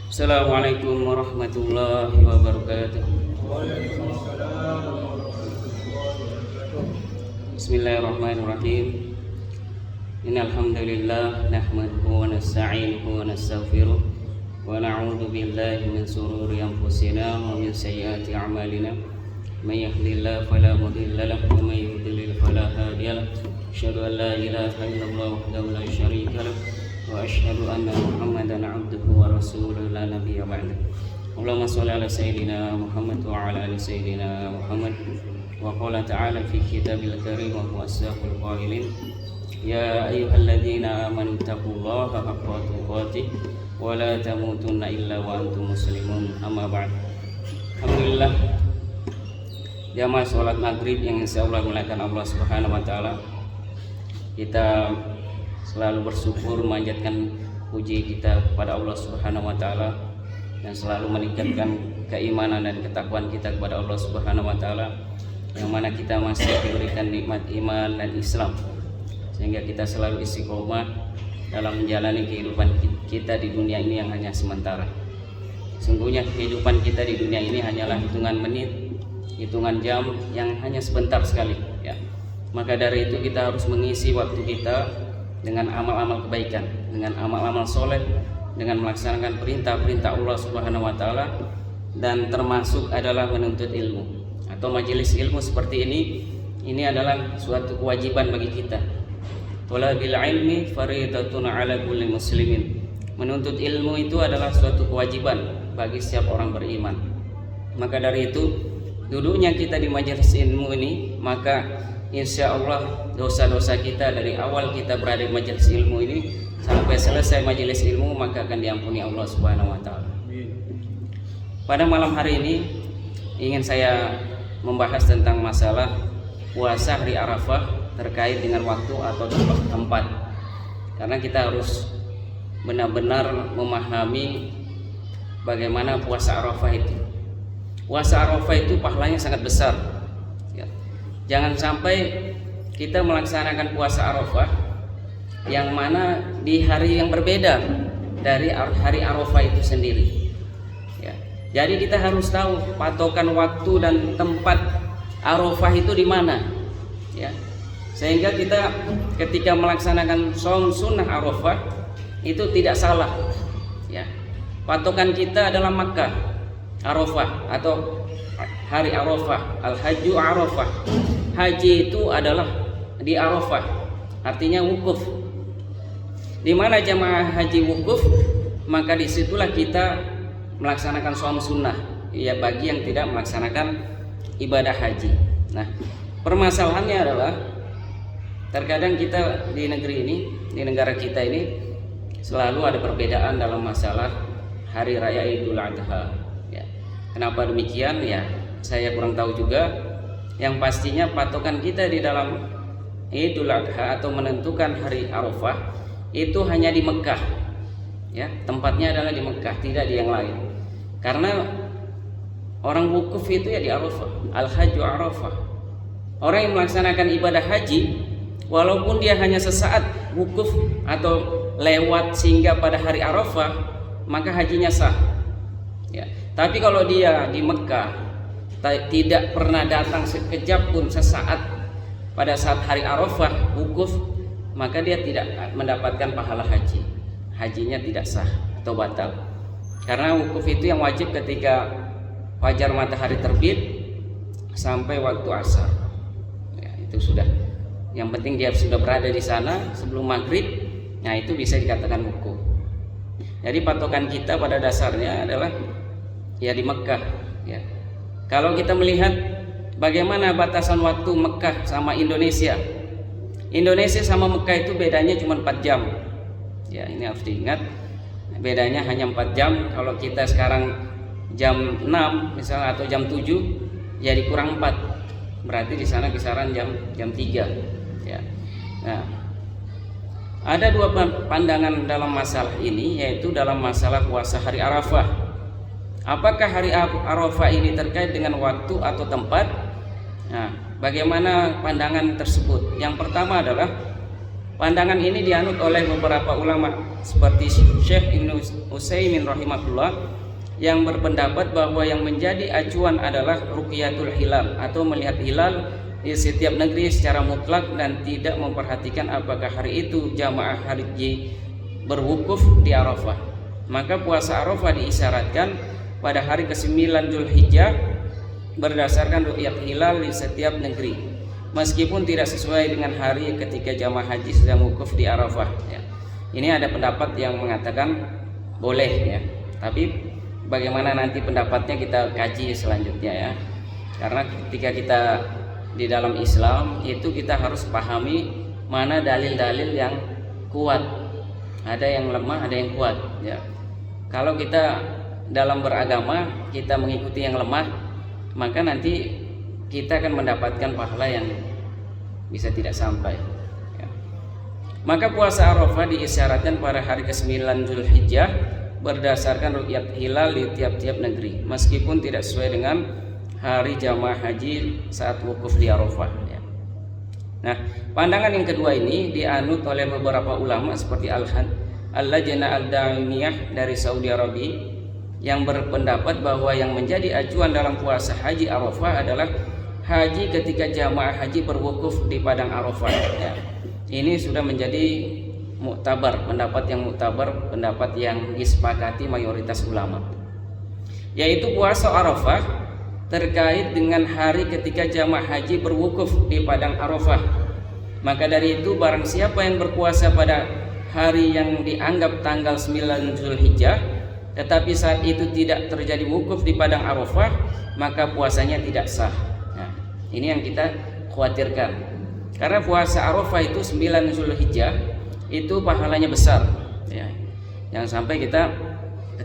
Assalamualaikum warahmatullahi wabarakatuh. Bismillahirrahmanirrahim. Innal hamdalillah nahmaduhu wa nasta'inuhu wa nastaghfiruh wa na'udzu billahi min shururi anfusina wa min sayyiati a'malina. May yahdihillahu fala mudilla lahu wa may yudlil fala hadiya lahu. Asyhadu an la ilaha illallah wahdahu la syarika lahu wa asyhadu anna Muhammadan 'abduhu wa rasuluhu la nabiyya ba'dahu. Allahumma shalli ala sayyidina Muhammad wa ala ali sayyidina Muhammad. Wa qala ta'ala fi kitabil karim wa huwa asdaqul qailin. Ya ayyuhalladzina amanu taqullaha haqqa tuqatih wa la tamutunna illa wa antum muslimun. Amma ba'd. Alhamdulillah, jamaah salat maghrib yang insyaallah dimuliakan Allah Subhanahu wa taala. Kita selalu bersyukur, memanjatkan puji kita kepada Allah Subhanahu wa taala dan selalu meningkatkan keimanan dan ketakwaan kita kepada Allah Subhanahu wa taala, yang mana kita masih diberikan nikmat iman dan Islam sehingga kita selalu istiqomah dalam menjalani kehidupan kita di dunia ini yang hanya sementara. Sungguhnya kehidupan kita di dunia ini hanyalah hitungan menit, hitungan jam yang hanya sebentar sekali, ya. Maka dari itu kita harus mengisi waktu kita dengan amal-amal kebaikan, dengan amal-amal soleh, dengan melaksanakan perintah-perintah Allah Subhanahu wa taala, dan termasuk adalah menuntut ilmu atau majelis ilmu seperti ini adalah suatu kewajiban bagi kita. Talabil ilmi fariidatun 'ala kulli muslimin. Menuntut ilmu itu adalah suatu kewajiban bagi setiap orang beriman. Maka dari itu, duduknya kita di majelis ilmu ini, maka insya Allah dosa-dosa kita dari awal kita berada di majelis ilmu ini sampai selesai majelis ilmu maka akan diampuni Allah Subhanahu wa taala. Pada malam hari ini ingin saya membahas tentang masalah puasa hari Arafah terkait dengan waktu atau tempat. Karena kita harus benar-benar memahami bagaimana puasa Arafah itu. Puasa Arafah itu pahalanya sangat besar. Jangan sampai kita melaksanakan puasa Arafah yang mana di hari yang berbeda dari hari Arafah itu sendiri, ya. Jadi kita harus tahu patokan waktu dan tempat Arafah itu di mana, ya. Sehingga kita ketika melaksanakan shaum sunnah Arafah itu tidak salah, ya. Patokan kita adalah Makkah Arafah atau hari Arafah, al-hajju Arafah. Haji itu adalah di Arafah, artinya wukuf. Di mana jamaah haji wukuf, maka disitulah kita melaksanakan shaum sunnah, ya, bagi yang tidak melaksanakan ibadah haji. Nah, permasalahannya adalah terkadang kita di negeri ini, di negara kita ini selalu ada perbedaan dalam masalah hari raya Idul Adha, ya. Kenapa demikian? Ya, saya kurang tahu juga. Yang pastinya patokan kita di dalam Idul Adha atau menentukan hari Arafah itu hanya di Mekah, ya, tempatnya adalah di Mekah, tidak di yang lain. Karena orang wukuf itu ya di Arafah, al-hajju Arafah. Orang yang melaksanakan ibadah haji walaupun dia hanya sesaat wukuf atau lewat sehingga pada hari Arafah, maka hajinya sah, ya. Tapi kalau dia di Mekah tidak pernah datang sekejap pun sesaat pada saat hari Arafah wukuf, maka dia tidak mendapatkan pahala haji. Hajinya tidak sah atau batal. Karena wukuf itu yang wajib ketika fajar matahari terbit sampai waktu asar, ya, itu sudah. Yang penting dia sudah berada di sana sebelum maghrib, nah itu bisa dikatakan wukuf. Jadi patokan kita pada dasarnya adalah ya di Mekah, ya. Kalau kita melihat bagaimana batasan waktu Mekah sama Indonesia, Indonesia sama Mekah itu bedanya cuma 4 jam, ya, ini harus diingat, bedanya hanya 4 jam. Kalau kita sekarang jam 6 misalnya atau jam 7, jadi kurang 4, berarti di sana kisaran jam 3, ya. Nah, ada dua pandangan dalam masalah ini, yaitu dalam masalah puasa hari Arafah. Apakah hari Arafah ini terkait dengan waktu atau tempat? Nah, bagaimana pandangan tersebut? Yang pertama adalah Pandangan ini dianut oleh beberapa ulama seperti Syekh Ibnu Utsaimin rahimahullah yang berpendapat bahwa yang menjadi acuan adalah ruqyatul hilal atau melihat hilal di setiap negeri secara mutlak dan tidak memperhatikan apakah hari itu jamaah haji berwukuf di Arafah. Maka puasa Arafah diisyaratkan pada hari ke-9 Zulhijjah berdasarkan ruqyat hilal di setiap negeri, meskipun tidak sesuai dengan hari ketika jamaah haji sedang wukuf di Arafah ya. Ini ada pendapat yang mengatakan boleh ya, tapi bagaimana nanti pendapatnya kita kaji selanjutnya ya. Karena ketika kita di dalam Islam itu kita harus pahami mana dalil-dalil yang kuat, ada yang lemah, ada yang kuat ya. Kalau kita dalam beragama kita mengikuti yang lemah, maka nanti kita akan mendapatkan pahala yang bisa tidak sampai ya. Maka puasa Arafah diisyaratkan pada hari ke-9 Zulhijjah berdasarkan ruqyat hilal di tiap-tiap negeri, meskipun tidak sesuai dengan hari jamaah haji saat wukuf di Arafah ya. Nah, pandangan yang kedua ini dianut oleh beberapa ulama seperti Al-Lajnah Al-Daimiyah dari Saudi Arabia yang berpendapat bahwa yang menjadi acuan dalam puasa haji Arafah adalah haji ketika jamaah haji berwukuf di padang Arafah ya. Ini sudah menjadi muktabar, pendapat yang muktabar, pendapat yang disepakati mayoritas ulama, yaitu puasa Arafah terkait dengan hari ketika jamaah haji berwukuf di padang Arafah. Maka dari itu barang siapa yang berpuasa pada hari yang dianggap tanggal 9 Zulhijjah tetapi saat itu tidak terjadi wukuf di padang Arafah, maka puasanya tidak sah. Nah, ini yang kita khawatirkan, karena puasa Arafah itu 9 Zulhijjah itu pahalanya besar ya. Jangan sampai kita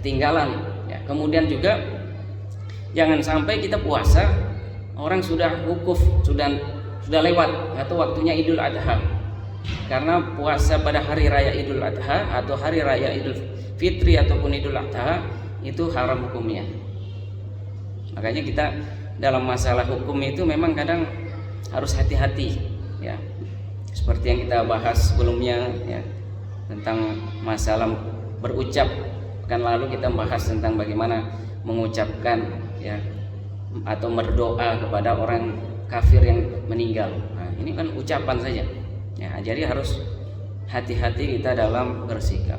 ketinggalan ya. Kemudian juga jangan sampai kita puasa orang sudah wukuf, sudah lewat atau waktunya Idul Adha. Karena puasa pada hari raya Idul Adha atau hari raya Idul Fitri ataupun Idul Adha itu haram hukumnya. Makanya kita dalam masalah hukum itu memang kadang harus hati-hati ya. Seperti yang kita bahas sebelumnya ya, tentang masalah berucap. Kan lalu kita bahas tentang bagaimana mengucapkan ya atau berdoa kepada orang kafir yang meninggal. Nah, ini kan ucapan saja. Ya, jadi harus hati-hati kita dalam bersikap.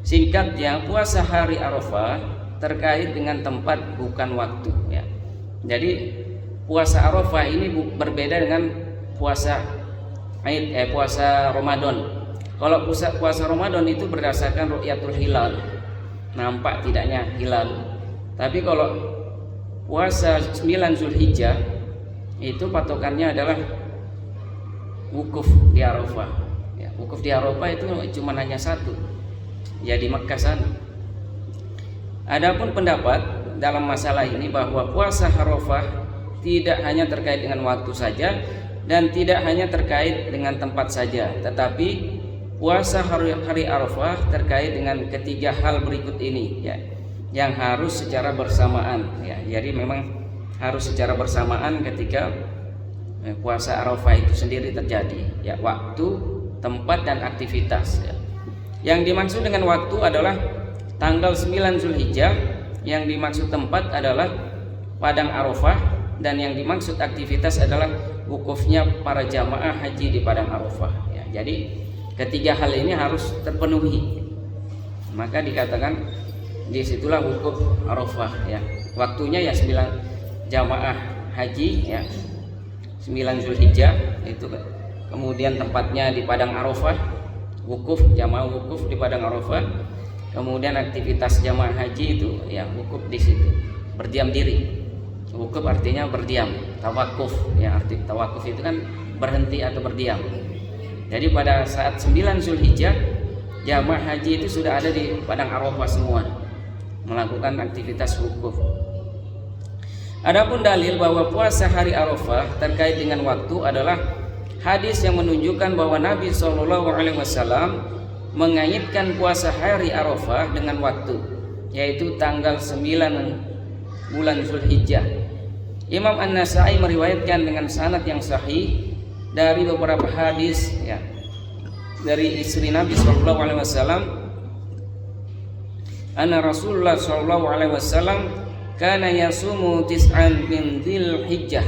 Singkatnya, puasa hari Arafah terkait dengan tempat bukan waktu ya. Jadi puasa Arafah ini berbeda dengan puasa Ramadan. Kalau puasa Ramadan itu berdasarkan ru'yatul hilal, nampak tidaknya hilal. Tapi kalau puasa 9 Zulhijjah itu patokannya adalah wukuf di Arafah ya. Wukuf di Arafah itu cuma hanya satu ya, di Mekkah sana. Adapun pendapat dalam masalah ini bahwa puasa Arafah tidak hanya terkait dengan waktu saja dan tidak hanya terkait dengan tempat saja, tetapi puasa hari Arafah terkait dengan ketiga hal berikut ini ya, yang harus secara bersamaan ya. Jadi memang harus secara bersamaan ketika puasa Arafah itu sendiri terjadi ya, waktu, tempat dan aktivitas ya. Yang dimaksud dengan waktu adalah tanggal 9 Zulhijjah, yang dimaksud tempat adalah padang Arafah, dan yang dimaksud aktivitas adalah wukufnya para jamaah haji di padang Arafah ya. Jadi ketiga hal ini harus terpenuhi, maka dikatakan disitulah wukuf Arafah ya. Waktunya ya 9 jamaah haji ya, 9 Zulhijjah itu. Kemudian tempatnya di padang Arafah, wukuf, jamaah wukuf di padang Arafah. Kemudian aktivitas jamaah haji itu ya wukuf di situ, berdiam diri. Wukuf artinya berdiam, tawakuf ya, arti tawakuf itu kan berhenti atau berdiam. Jadi pada saat 9 Zulhijjah jamaah haji itu sudah ada di padang Arafah semua, melakukan aktivitas wukuf. Adapun dalil bahwa puasa hari Arafah terkait dengan waktu adalah hadis yang menunjukkan bahwa Nabi SAW mengaitkan puasa hari Arafah dengan waktu, yaitu tanggal 9 bulan Zulhijjah. Imam An-Nasai meriwayatkan dengan sanad yang sahih dari beberapa hadis ya, dari istri Nabi sallallahu alaihi wasallam, anna Rasulullah sallallahu alaihi wasallam kana yasumu tis'an min Dzulhijjah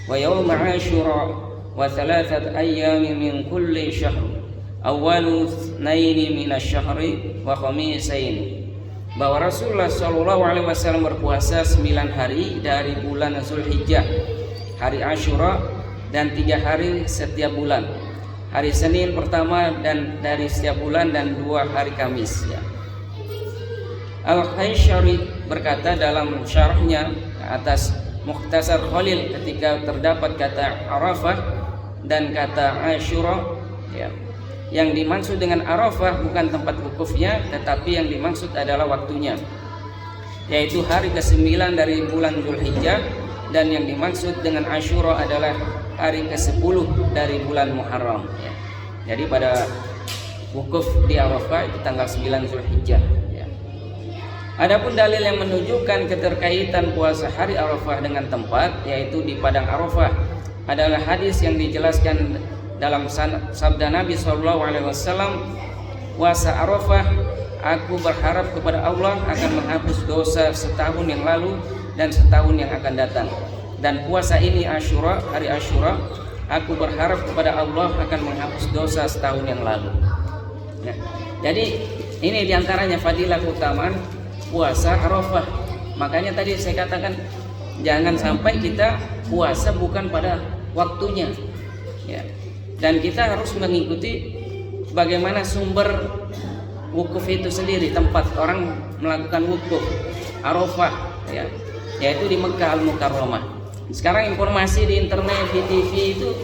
wa yaum Asyura wa thalathat ayyamin min kulli syahr awwalu itsnaini min asy-syahri wa khamisaini, bahwa Rasulullah sallallahu alaihi wasallam berpuasa 9 hari dari bulan Dzulhijjah, hari Asyura, dan 3 hari setiap bulan, hari Senin pertama dan dari setiap bulan, dan 2 hari Kamis ya. Al-Haysyari berkata dalam syarahnya atas Mukhtasar Khalil ketika terdapat kata Arafah dan kata Asyura ya. Yang dimaksud dengan Arafah bukan tempat wukufnya, tetapi yang dimaksud adalah waktunya, yaitu hari ke-9 dari bulan Dzulhijjah, dan yang dimaksud dengan Asyura adalah hari ke-10 dari bulan Muharram ya. Jadi pada wukuf di Arafah itu tanggal 9 Dzulhijjah ya. Adapun dalil yang menunjukkan keterkaitan puasa hari Arafah dengan tempat, yaitu di padang Arafah, adalah hadis yang dijelaskan dalam sabda Nabi SAW, puasa Arafah, aku berharap kepada Allah akan menghapus dosa setahun yang lalu dan setahun yang akan datang. Dan puasa ini Asyura, hari Asyura, aku berharap kepada Allah akan menghapus dosa setahun yang lalu ya. Jadi ini diantaranya fadilah keutamaan puasa Arafah. Makanya tadi saya katakan jangan sampai kita puasa bukan pada waktunya ya. Dan kita harus mengikuti bagaimana sumber wukuf itu sendiri, tempat orang melakukan wukuf Arafah ya, yaitu di Mekah Al-Mukarramah. Sekarang informasi di internet, di TV itu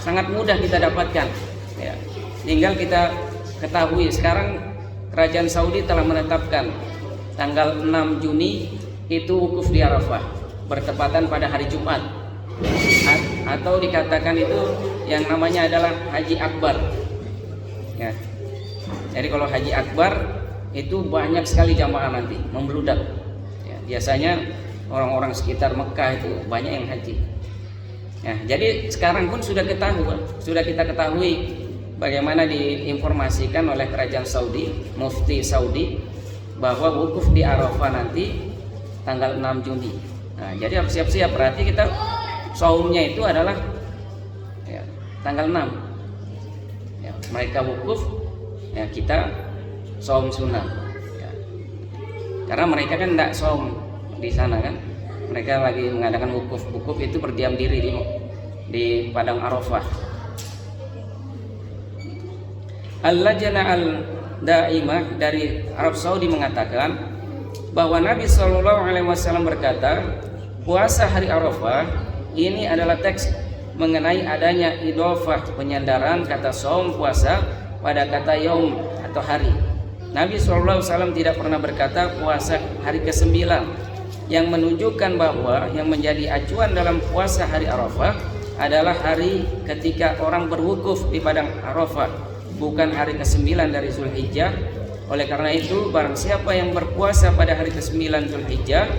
sangat mudah kita dapatkan ya. Tinggal kita ketahui sekarang Kerajaan Saudi telah menetapkan tanggal 6 Juni itu wukuf di Arafah, bertepatan pada hari Jumat, atau dikatakan itu yang namanya adalah Haji Akbar ya. Jadi kalau Haji Akbar itu banyak sekali jamaah nanti membludak ya. Biasanya orang-orang sekitar Mekah itu banyak yang haji ya. Jadi sekarang pun sudah kita ketahui bagaimana diinformasikan oleh Kerajaan Saudi, Mufti Saudi, bahwa wukuf di Arafah nanti tanggal 6 Juni. Nah, jadi harus siap-siap, berarti kita saumnya itu adalah ya, tanggal 6 ya. Mereka wukuf ya, kita saum sunnah ya. Karena mereka kan tidak saum di sana kan, mereka lagi mengadakan wukuf itu berdiam diri di padang Arafah. Al-Lajnah Al-Daimah dari Arab Saudi mengatakan bahwa Nabi SAW berkata, puasa hari Arafah ini adalah teks mengenai adanya idhofah, penyandaran kata saum puasa pada kata yaum atau hari. Nabi SAW tidak pernah berkata puasa hari ke-9, yang menunjukkan bahwa yang menjadi acuan dalam puasa hari Arafah adalah hari ketika orang berwukuf di padang Arafah, bukan hari ke-9 dari Dzulhijjah. Oleh karena itu, barang siapa yang berpuasa pada hari ke-9 Dzulhijjah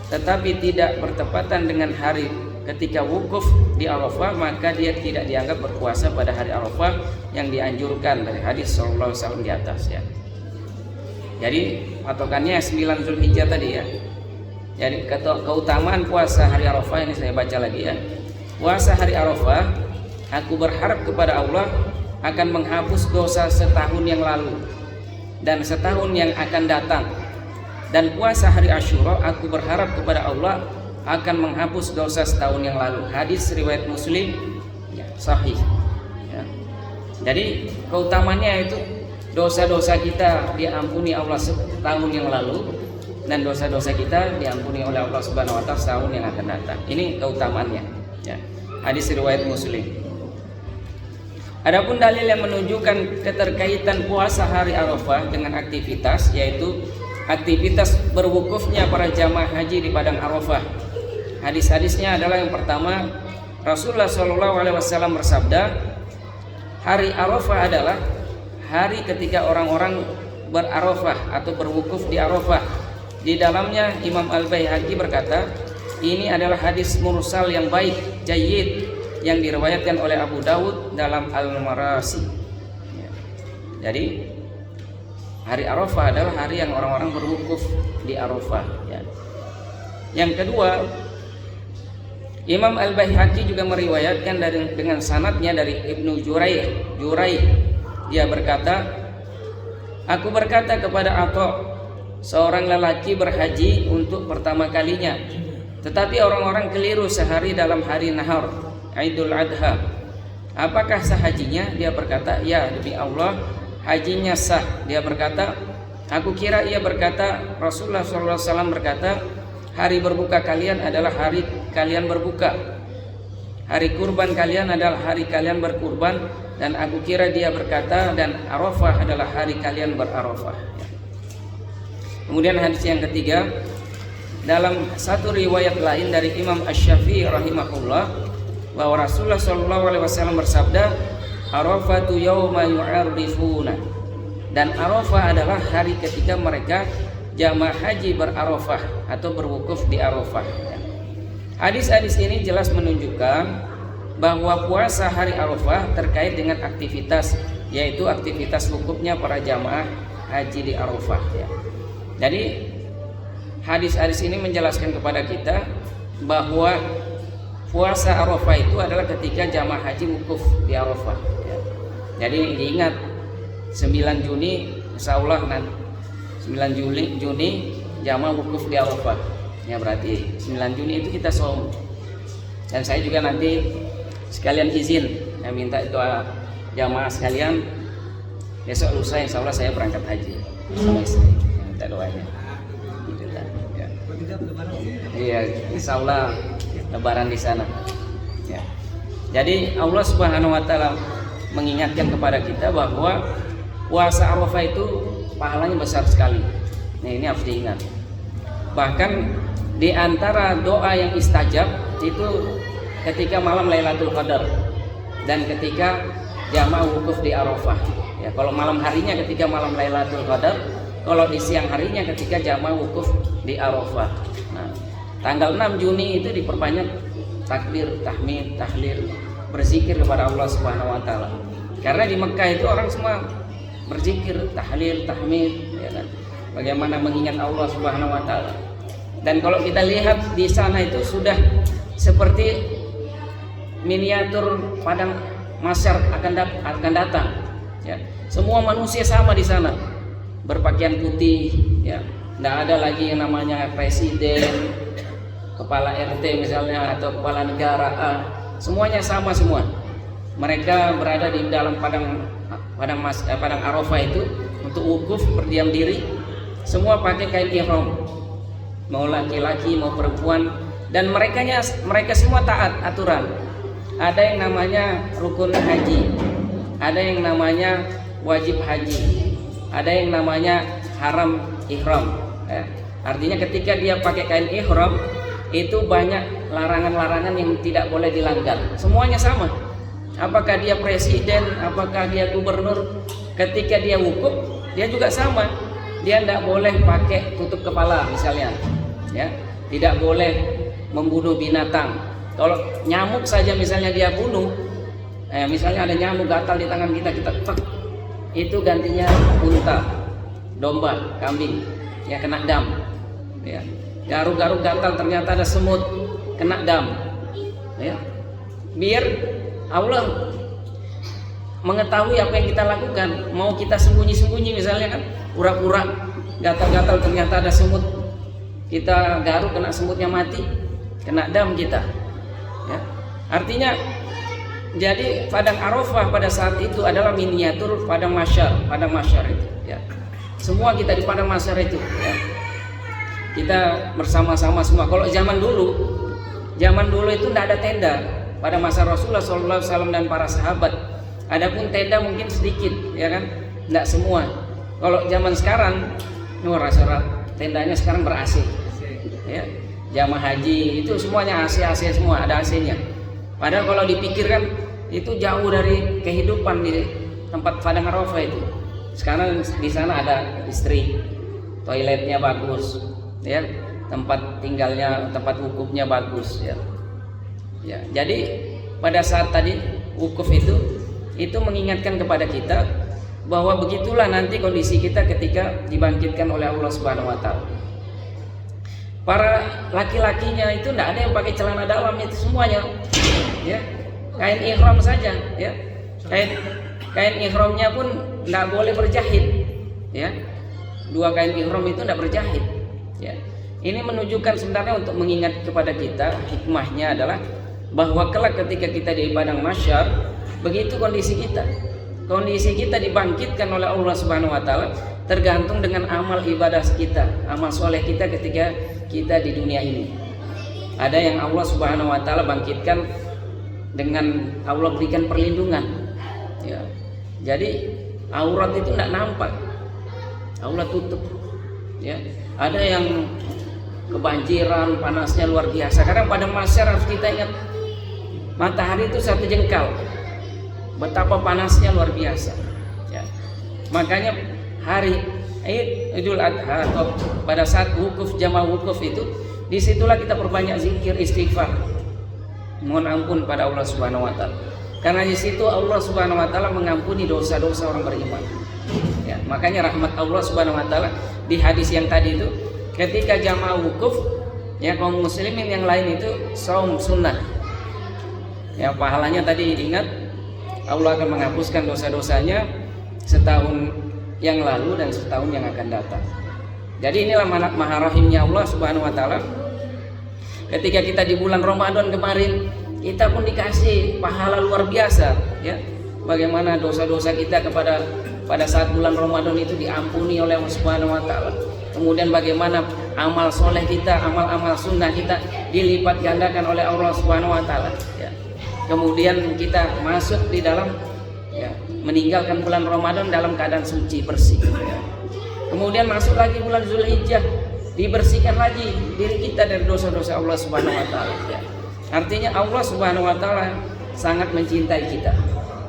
tetapi tidak bertepatan dengan hari ketika wukuf di Arafah, maka dia tidak dianggap berpuasa pada hari Arafah yang dianjurkan dari hadis sallallahu alaihi wasallam di atas ya. Jadi patokannya 9 Dzulhijjah tadi ya. Jadi keutamaan puasa hari Arafah ini saya baca lagi ya. Puasa hari Arafah, aku berharap kepada Allah akan menghapus dosa setahun yang lalu dan setahun yang akan datang. Dan puasa hari Asyura, aku berharap kepada Allah akan menghapus dosa setahun yang lalu. Hadis riwayat Muslim ya, sahih ya. Jadi keutamanya itu dosa-dosa kita diampuni Allah setahun yang lalu, dan dosa-dosa kita diampuni oleh Allah Subhanahu wa taala setahun yang akan datang. Ini keutamaannya ya. Hadis riwayat Muslim. Adapun dalil yang menunjukkan keterkaitan puasa hari Arafah dengan aktivitas, yaitu aktivitas berwukufnya para jamaah haji di padang Arafah. Hadis-hadisnya adalah yang pertama, Rasulullah SAW bersabda, hari Arafah adalah hari ketika orang-orang berarafah atau berwukuf di Arafah. Di dalamnya Imam Al-Baihaqi berkata, ini adalah hadis mursal yang baik, jayyid, yang diriwayatkan oleh Abu Dawud dalam Al-Marasi ya. Jadi hari Arafah adalah hari yang orang-orang berwukuf di Arafah ya. Yang kedua, Imam Al-Baihaqi juga meriwayatkan dengan sanadnya dari Ibnu Juraih. Dia berkata, aku berkata kepada Atha, seorang lelaki berhaji untuk pertama kalinya, tetapi orang-orang keliru sehari dalam hari Nahar, Idul Adha. Apakah sah hajinya? Dia berkata, ya demi Allah, hajinya sah. Dia berkata, aku kira ia berkata, Rasulullah SAW berkata, hari berbuka kalian adalah hari kalian berbuka, hari kurban kalian adalah hari kalian berkurban. Dan aku kira dia berkata, dan Arafah adalah hari kalian berarafah. Kemudian hadis yang ketiga, dalam satu riwayat lain dari Imam Asy-Syafi'i rahimahullah, bahwa Rasulullah SAW bersabda, Arafatu yauma yu'arrifuna, dan Arafah adalah hari ketika mereka jamaah haji berarafah atau berwukuf di Arafah. Hadis-hadis ini jelas menunjukkan bahwa puasa hari Arafah terkait dengan aktivitas, yaitu aktivitas wukufnya para jamaah haji di Arafah ya. Jadi hadis-hadis ini menjelaskan kepada kita bahwa puasa Arafah itu adalah ketika jamaah haji wukuf di Arafah ya. Jadi diingat 9 Juni insya Allah nanti 9 Juni jamaah wukuf di Arafah ya, berarti 9 Juni itu kita saum. Dan saya juga nanti sekalian izin ya, minta doa jamaah sekalian, besok lusa insya Allah saya berangkat haji sama istri, minta doanya ya. Iya, insya Allah lebaran di sana ya. Jadi Allah Subhanahu wa taala mengingatkan kepada kita bahwa puasa Arafah itu pahalanya besar sekali. Nah, ini harus diingat. Bahkan di antara doa yang istajab itu ketika malam Lailatul Qadar dan ketika jamaah wukuf di Arafah ya. Kalau malam harinya ketika malam Lailatul Qadar, kalau di siang harinya ketika jamaah wukuf di Arafah. Nah, tanggal 6 Juni itu diperbanyak takbir, tahmid, tahlil, berzikir kepada Allah Subhanahu wa taala. Karena di Mekah itu orang semua berzikir, tahlil, tahmid ya kan. Bagaimana mengingat Allah Subhanahu wa taala. Dan kalau kita lihat di sana itu sudah seperti miniatur padang mahsyar akan datang ya. Semua manusia sama di sana, berpakaian putih ya. Tidak ada lagi yang namanya presiden, kepala RT misalnya atau kepala negara, semuanya sama semua. Mereka berada di dalam padang Arafah itu untuk wukuf berdiam diri. Semua pakai kain ihram, mau laki-laki mau perempuan, dan mereka semua taat aturan. Ada yang namanya rukun haji, ada yang namanya wajib haji, ada yang namanya haram ihram ya. Artinya ketika dia pakai kain ihram itu banyak larangan-larangan yang tidak boleh dilanggar. Semuanya sama. Apakah dia presiden, apakah dia gubernur, ketika dia wukuf dia juga sama. Dia tidak boleh pakai tutup kepala misalnya ya. Tidak boleh membunuh binatang. Kalau nyamuk saja misalnya dia bunuh, misalnya ada nyamuk gatal di tangan kita tek, itu gantinya unta, domba, kambing, ya kena dam. Ya. Garuk-garuk gatal ternyata ada semut, kena dam. Ya. Biar Allah mengetahui apa yang kita lakukan. Mau kita sembunyi-sembunyi misalnya kan, pura-pura gatal-gatal ternyata ada semut, kita garuk kena semutnya mati, kena dam kita. Ya. Artinya jadi padang Arafah pada saat itu adalah miniatur padang mahsyar itu ya. Semua kita di padang mahsyar itu ya. Kita bersama-sama semua. Kalau zaman dulu itu tidak ada tenda pada masa Rasulullah SAW dan para sahabat. Adapun tenda mungkin sedikit ya kan, tidak semua. Kalau zaman sekarang rasa tendanya sekarang ber-AC ya. Jamaah haji itu semuanya AC semua, ada AC-nya. Padahal kalau dipikirkan itu jauh dari kehidupan di tempat padang Arafah itu. Sekarang di sana ada listrik, toiletnya bagus, ya, tempat tinggalnya, tempat wukufnya bagus, ya. Ya, jadi pada saat tadi wukuf itu mengingatkan kepada kita bahwa begitulah nanti kondisi kita ketika dibangkitkan oleh Allah Subhanahu wa taala. Para laki-lakinya itu tidak ada yang pakai celana dalam, itu semuanya ya kain ihram saja ya. Kain ihramnya pun tidak boleh berjahit ya. Dua kain ihram itu tidak berjahit ya. Ini menunjukkan sebenarnya untuk mengingat kepada kita, hikmahnya adalah bahwa kelak ketika kita di padang mahsyar, begitu kondisi kita. Kondisi kita dibangkitkan oleh Allah Subhanahu wa taala tergantung dengan amal ibadah kita, amal soleh kita ketika kita di dunia ini. Ada yang Allah Subhanahu wa taala bangkitkan dengan Allah berikan perlindungan ya. Jadi aurat itu tidak nampak, Allah tutup ya. Ada yang kebanjiran, panasnya luar biasa. Kadang pada masyarakat harus kita ingat, matahari itu 1 jengkal, betapa panasnya luar biasa ya. Makanya hari Idul Adha atau pada saat wukuf, jamaah wukuf itu, disitulah kita perbanyak zikir, istighfar, mohon ampun pada Allah Subhanahu wa taala. Karena di situ Allah Subhanahu wa taala mengampuni dosa-dosa orang beriman. Ya, makanya rahmat Allah Subhanahu wa taala di hadis yang tadi itu, ketika jamaah wukuf ya, kaum muslimin yang lain itu saum sunnah. Ya, pahalanya tadi ingat, Allah akan menghapuskan dosa-dosanya setahun yang lalu dan setahun yang akan datang. Jadi inilah maha rahimnya Allah Subhanahu wa taala. Ketika kita di bulan Ramadan kemarin, kita pun dikasih pahala luar biasa ya. Bagaimana dosa-dosa kita pada saat bulan Ramadan itu diampuni oleh Allah Subhanahu wa taala. Kemudian bagaimana amal soleh kita, amal-amal sunnah kita dilipat gandakan oleh Allah Subhanahu wa taala ya. Kemudian kita masuk di dalam ya, meninggalkan bulan Ramadan dalam keadaan suci, bersih ya. Kemudian masuk lagi bulan Zulhijjah, dibersihkan lagi diri kita dari dosa-dosa Allah Subhanahu wa taala ya. Artinya Allah Subhanahu wa taala sangat mencintai kita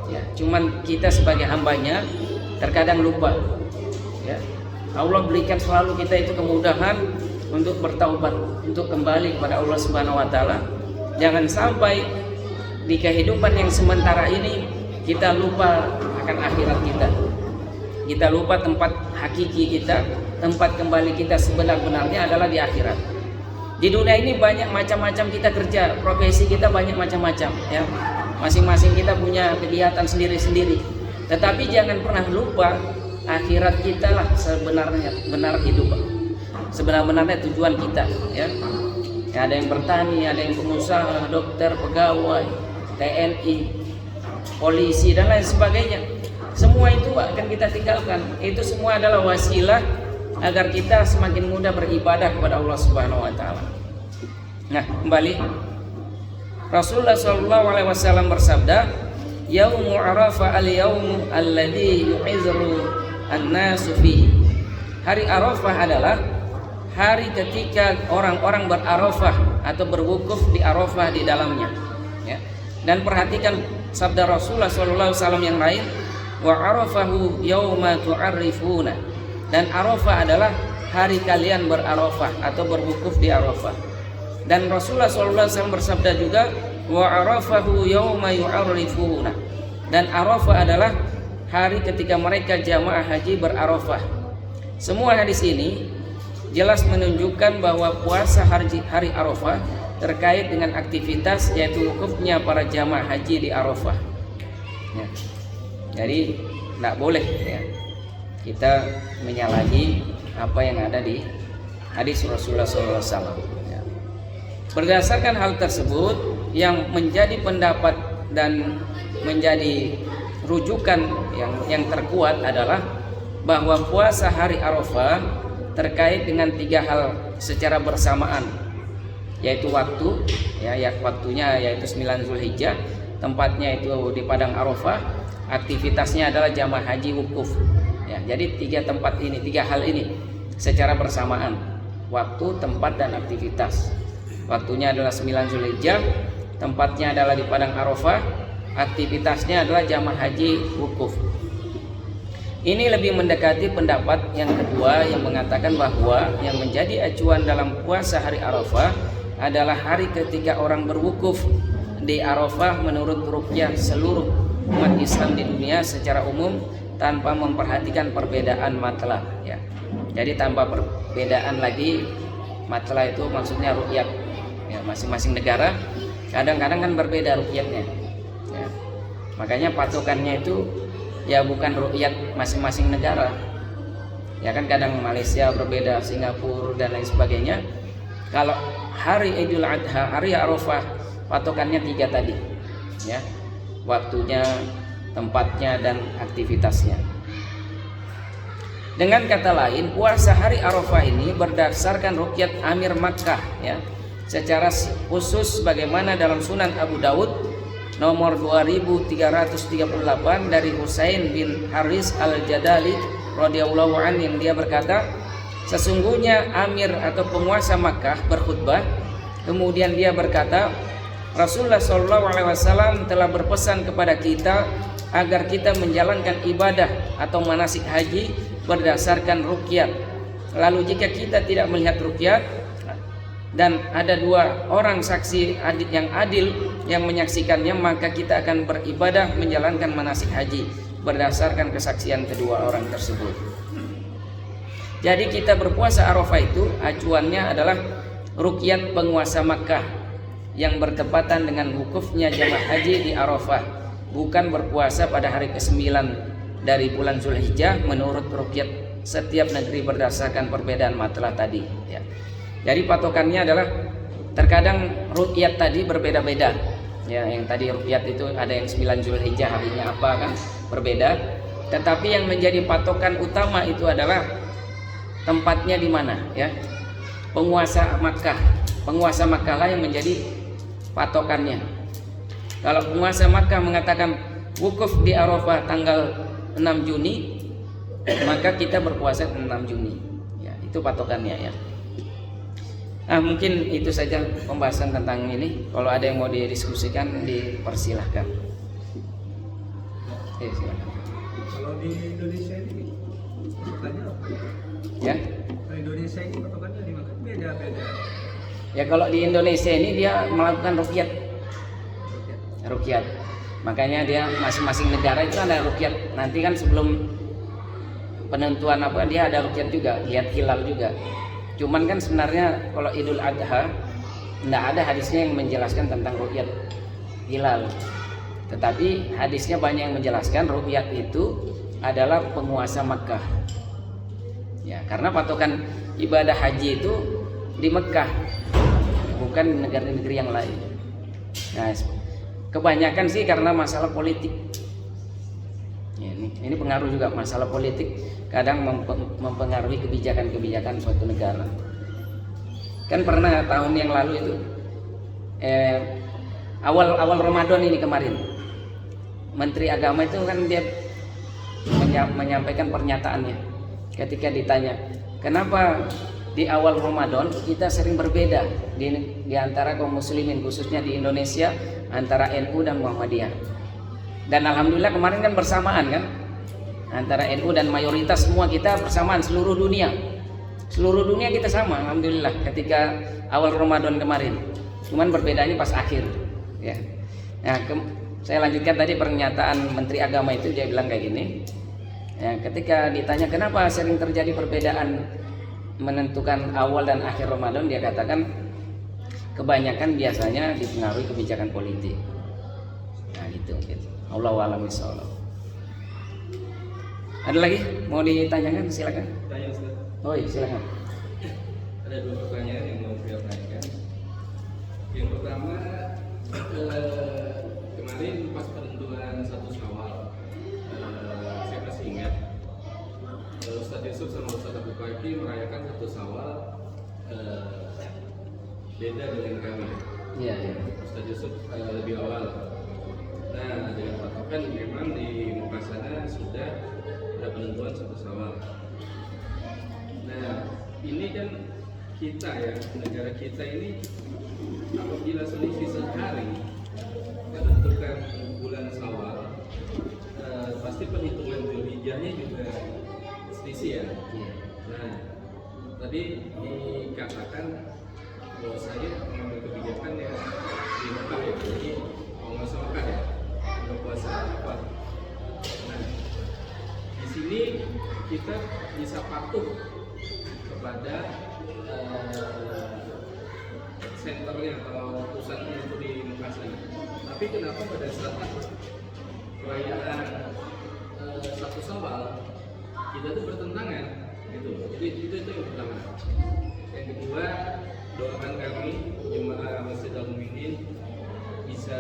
ya. Cuman kita sebagai hambanya terkadang lupa ya. Allah berikan selalu kita itu kemudahan untuk bertaubat, untuk kembali kepada Allah Subhanahu wa taala. Jangan sampai di kehidupan yang sementara ini kita lupa akan akhirat kita. Kita lupa tempat hakiki kita, tempat kembali kita sebenar-benarnya adalah di akhirat. Di dunia ini banyak macam-macam kita kerja, profesi kita banyak macam-macam ya. Masing-masing kita punya kegiatan sendiri-sendiri. Tetapi jangan pernah lupa akhirat kita lah benar hidup. Sebenar-benarnya tujuan kita ya. Ya, ada yang bertani, ada yang pengusaha, dokter, pegawai, TNI, polisi dan lain sebagainya. Semua itu akan kita tinggalkan. Itu semua adalah wasilah agar kita semakin mudah beribadah kepada Allah Subhanahu wa taala. Nah, kembali Rasulullah SAW bersabda, "Yaumu Arafah al-yaum alladzi yu'izru an-nasu fihi." Hari Arafah adalah hari ketika orang-orang berarafah atau berwukuf di Arafah di dalamnya ya. Dan perhatikan sabda Rasulullah SAW yang lain, wa arafahu yauma tu'arrifuna. Dan Arafah adalah hari kalian berarafah atau berwukuf di Arafah. Dan Rasulullah SAW bersabda juga, wa arafahu yauma yu'arrifuna. Dan Arafah adalah hari ketika mereka jamaah haji berarafah. Semua hadis ini jelas menunjukkan bahwa puasa hari Arafah terkait dengan aktivitas yaitu wukufnya para jamaah haji di Arafah ya. Jadi tidak boleh ya kita menyalahi apa yang ada di hadis Rasulullah SAW ya. Berdasarkan hal tersebut, yang menjadi pendapat dan menjadi rujukan yang terkuat adalah bahwa puasa hari Arafah terkait dengan 3 hal secara bersamaan, yaitu waktu ya, waktunya yaitu 9 Zulhijjah, tempatnya itu di padang Arafah, aktivitasnya adalah jamaah haji wukuf ya. Jadi 3 tempat ini, 3 hal ini secara bersamaan, waktu, tempat, dan aktivitas. Waktunya adalah 9 Zulhijjah, tempatnya adalah di padang Arafah, aktivitasnya adalah jamaah haji wukuf. Ini lebih mendekati pendapat yang kedua yang mengatakan bahwa yang menjadi acuan dalam puasa hari Arafah adalah hari ketika orang berwukuf di Arafah menurut ruqyah seluruh umat Islam di dunia secara umum tanpa memperhatikan perbedaan matlah ya. Jadi tanpa perbedaan lagi matlah itu maksudnya ruqyat ya, masing-masing negara kadang-kadang kan berbeda ruqyatnya ya. Makanya patokannya itu ya bukan ruqyat masing-masing negara ya, kan kadang Malaysia berbeda, Singapura dan lain sebagainya. Kalau hari Idul Adha, hari Arafah, patokannya 3 tadi ya, waktunya, tempatnya dan aktivitasnya. Dengan kata lain, puasa hari Arafah ini berdasarkan ruqyat Amir Makkah ya, secara khusus bagaimana dalam Sunan Abu Dawud nomor 2338 dari Husain bin Haris Al-Jadali radhiyallahu anhu, yang dia berkata, sesungguhnya Amir atau penguasa Makkah berkhutbah, kemudian dia berkata, Rasulullah SAW telah berpesan kepada kita agar kita menjalankan ibadah atau manasik haji berdasarkan ruqyat. Lalu jika kita tidak melihat ruqyat dan ada 2 orang saksi yang adil yang menyaksikannya, maka kita akan beribadah menjalankan manasik haji berdasarkan kesaksian kedua orang tersebut. Jadi kita berpuasa Arafah itu acuannya adalah ruqyat penguasa Makkah yang bertepatan dengan wukufnya jamaah haji di Arafah, bukan berpuasa pada hari ke-9 dari bulan Zulhijjah menurut ruqyat setiap negeri berdasarkan perbedaan matlah tadi ya. Jadi patokannya adalah terkadang ruqyat tadi berbeda-beda ya, yang tadi ruqyat itu ada yang 9 Zulhijjah harinya apa kan berbeda, tetapi yang menjadi patokan utama itu adalah tempatnya di mana ya. Penguasa Makkah lah yang menjadi patokannya. Kalau penguasa Makkah mengatakan wukuf di Arafah tanggal 6 Juni, maka kita berpuasa 6 Juni ya, itu patokannya ya. Nah, mungkin itu saja pembahasan tentang ini. Kalau ada yang mau didiskusikan, dipersilahkan. Silakan. Kalau di Indonesia ini patokannya apa? Ya. Kalau Indonesia ini patokannya di mana? Beda-beda. Ya kalau di Indonesia ini dia melakukan ruqyat. Makanya dia masing-masing negara itu ada ruqyat. Nanti kan sebelum penentuan apa dia ada ruqyat juga, lihat hilal juga. Cuman kan sebenarnya kalau Idul Adha tidak ada hadisnya yang menjelaskan tentang ruqyat hilal. Tetapi hadisnya banyak yang menjelaskan ruqyat itu adalah penguasa Makkah. Ya, karena patokan ibadah haji itu di Mekah, bukan negara-negara yang lain. Nah, kebanyakan sih karena masalah politik. Ya, ini pengaruh juga masalah politik, kadang mempengaruhi kebijakan-kebijakan suatu negara. Kan pernah tahun yang lalu itu awal Ramadan ini kemarin, Menteri Agama itu kan dia menyampaikan pernyataannya ketika ditanya, kenapa di awal Ramadan kita sering berbeda di antara kaum muslimin, khususnya di Indonesia antara NU dan Muhammadiyah. Dan alhamdulillah kemarin kan bersamaan kan antara NU dan mayoritas semua kita bersamaan seluruh dunia kita sama alhamdulillah ketika awal Ramadan kemarin. Cuman perbedaannya pas akhir ya. Nah, saya lanjutkan tadi pernyataan Menteri Agama itu, dia bilang kayak gini ya, ketika ditanya kenapa sering terjadi perbedaan menentukan awal dan akhir Ramadan, dia katakan kebanyakan biasanya dipengaruhi kebijakan politik. Nah gitu. Allahu a'lam bishawab. Ada lagi mau ditanyakan, silakan. Tanya Ustaz. Oh iya, silakan. Ada 2 pertanyaan yang mau saya tanyakan. Yang pertama, kemarin pas penentuan 1 Syawal, saya masih ingat Ustaz Yusuf sama Ustaz Abu Fakih merayakan 1 Syawal beda dengan kami. Iya. Ustaz Yusuf lebih awal. Nah, dengan patokan memang di Mekah sana sudah ada penentuan 1 Syawal. Nah, ini kan kita ya, negara kita ini apabila selisih sehari menentukan bulan Syawal, pasti perhitungan Zulhijjahnya juga selisih ya. Nah, tadi dikatakan bahwa saya mengambil kebijakan ya di Mekah ya, jadi penguasa Mekah ya, puasa apa. Nah, sini kita bisa patuh kepada senternya atau pusatnya itu di Mekah sana. Tapi kenapa pada saat perayaan satu Syawal kita tuh bertentangan gitu. Itu yang pertama. Yang kedua, doakan kami jemaah Masjid Al-Mu'minin bisa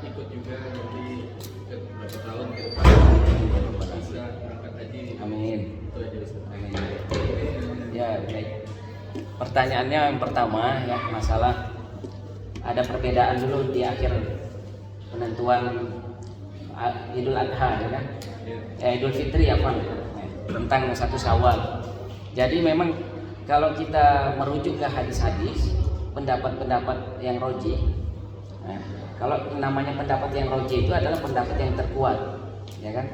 ikut juga nanti beberapa tahun ke depan bisa berangkat haji. Amin. Itu aja Ustaz. Amin. Ya, baik. Pertanyaannya yang pertama ya, masalah ada perbedaan dulu di akhir penentuan Idul Adha ya kan? Idul Fitri ya Pak, tentang satu Syawal. Jadi memang kalau kita merujuk ke hadis-hadis, pendapat-pendapat yang roji, nah, kalau namanya pendapat yang roji itu adalah pendapat yang terkuat, ya kan?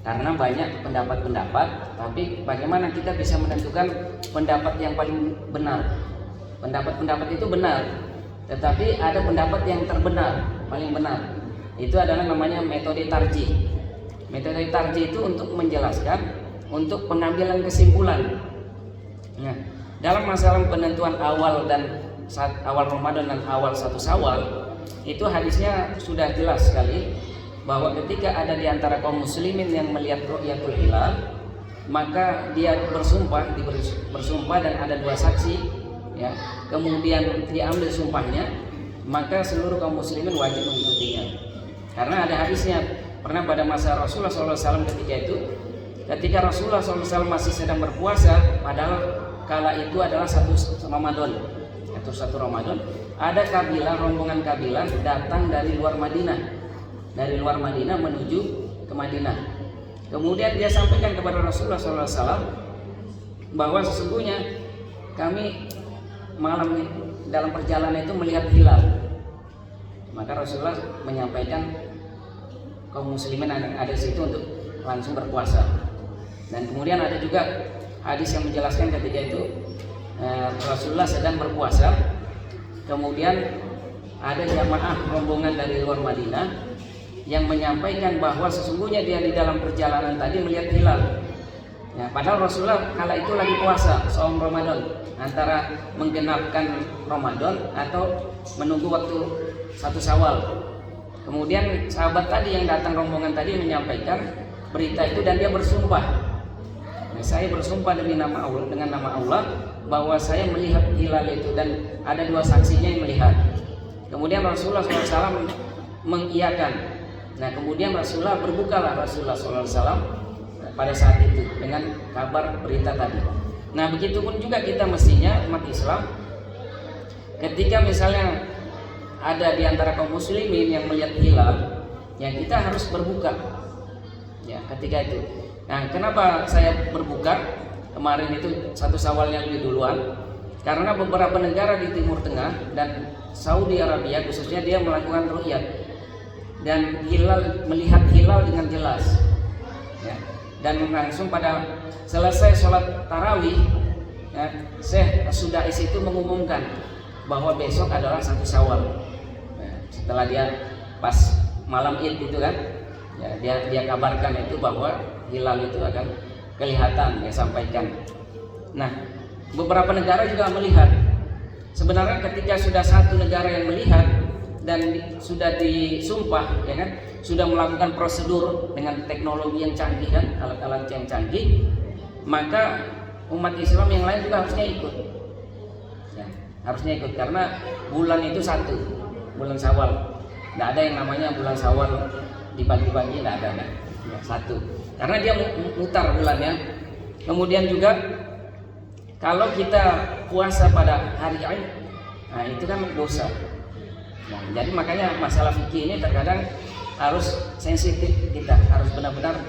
Karena banyak pendapat-pendapat, tapi bagaimana kita bisa menentukan pendapat yang paling benar? Pendapat-pendapat itu benar, tetapi ada pendapat yang terbenar, paling benar. Itu adalah namanya metode tarjih. Metode tarjih itu untuk menjelaskan, untuk pengambilan kesimpulan. Nah, dalam masalah penentuan awal dan awal Ramadan dan awal satu Syawal, itu hadisnya sudah jelas sekali bahwa ketika ada di antara kaum muslimin yang melihat ru'yatul hilal, maka dia bersumpah dan ada dua saksi ya, kemudian diambil sumpahnya, maka seluruh kaum muslimin wajib mengikutinya. Karena ada hadisnya, pernah pada masa Rasulullah SAW ketika Rasulullah SAW masih sedang berpuasa, padahal kala itu adalah satu Ramadan, ada rombongan kabilah datang dari luar Madinah menuju ke Madinah. Kemudian dia sampaikan kepada Rasulullah SAW bahwa sesungguhnya kami malam dalam perjalanan itu melihat hilal. Maka Rasulullah menyampaikan kaum muslimin ada di situ untuk langsung berpuasa. Dan kemudian ada juga hadis yang menjelaskan ketika itu Rasulullah sedang berpuasa, kemudian ada jamaah rombongan dari luar Madinah yang menyampaikan bahwa sesungguhnya dia di dalam perjalanan tadi melihat hilal. Ya, padahal Rasulullah kala itu lagi puasa, saum Ramadan, antara menggenapkan Ramadan atau menunggu waktu satu Syawal. Kemudian sahabat tadi yang datang rombongan tadi menyampaikan berita itu dan dia bersumpah. Nah, saya bersumpah dengan nama Allah bahwa saya melihat hilal itu dan ada dua saksinya yang melihat. Kemudian Rasulullah SAW mengiyakan. Nah, kemudian Rasulullah SAW pada saat itu dengan kabar berita tadi. Nah, begitupun juga kita mestinya umat Islam ketika misalnya ada di antara kaum muslimin yang melihat hilal, ya kita harus berbuka. Ya, ketika itu. Nah, kenapa saya berbuka kemarin itu satu Syawalnya lebih duluan? Karena beberapa negara di Timur Tengah dan Saudi Arabia khususnya dia melakukan ru'yat dan melihat hilal dengan jelas. Ya. Dan langsung pada selesai sholat tarawih, ya, Syekh Sudais itu mengumumkan bahwa besok adalah satu Syawal. Ya, setelah dia pas malam Id itu kan, ya, dia kabarkan itu bahwa hilal itu akan kelihatan, dia sampaikan. Nah, beberapa negara juga melihat. Sebenarnya ketika sudah satu negara yang melihat dan sudah disumpah, ya kan, sudah melakukan prosedur dengan teknologi yang canggih kan, alat-alat yang canggih, maka umat Islam yang lain juga harusnya ikut. Ya, harusnya ikut karena bulan itu satu, bulan Syawal. Tidak ada yang namanya bulan Syawal dibagi-bagi, tidak ada, ya, satu. Karena dia mutar bulannya. Kemudian juga kalau kita puasa pada hari Aid, nah itu kan dosa. Nah, jadi makanya masalah fikih ini terkadang harus sensitif, kita harus benar-benar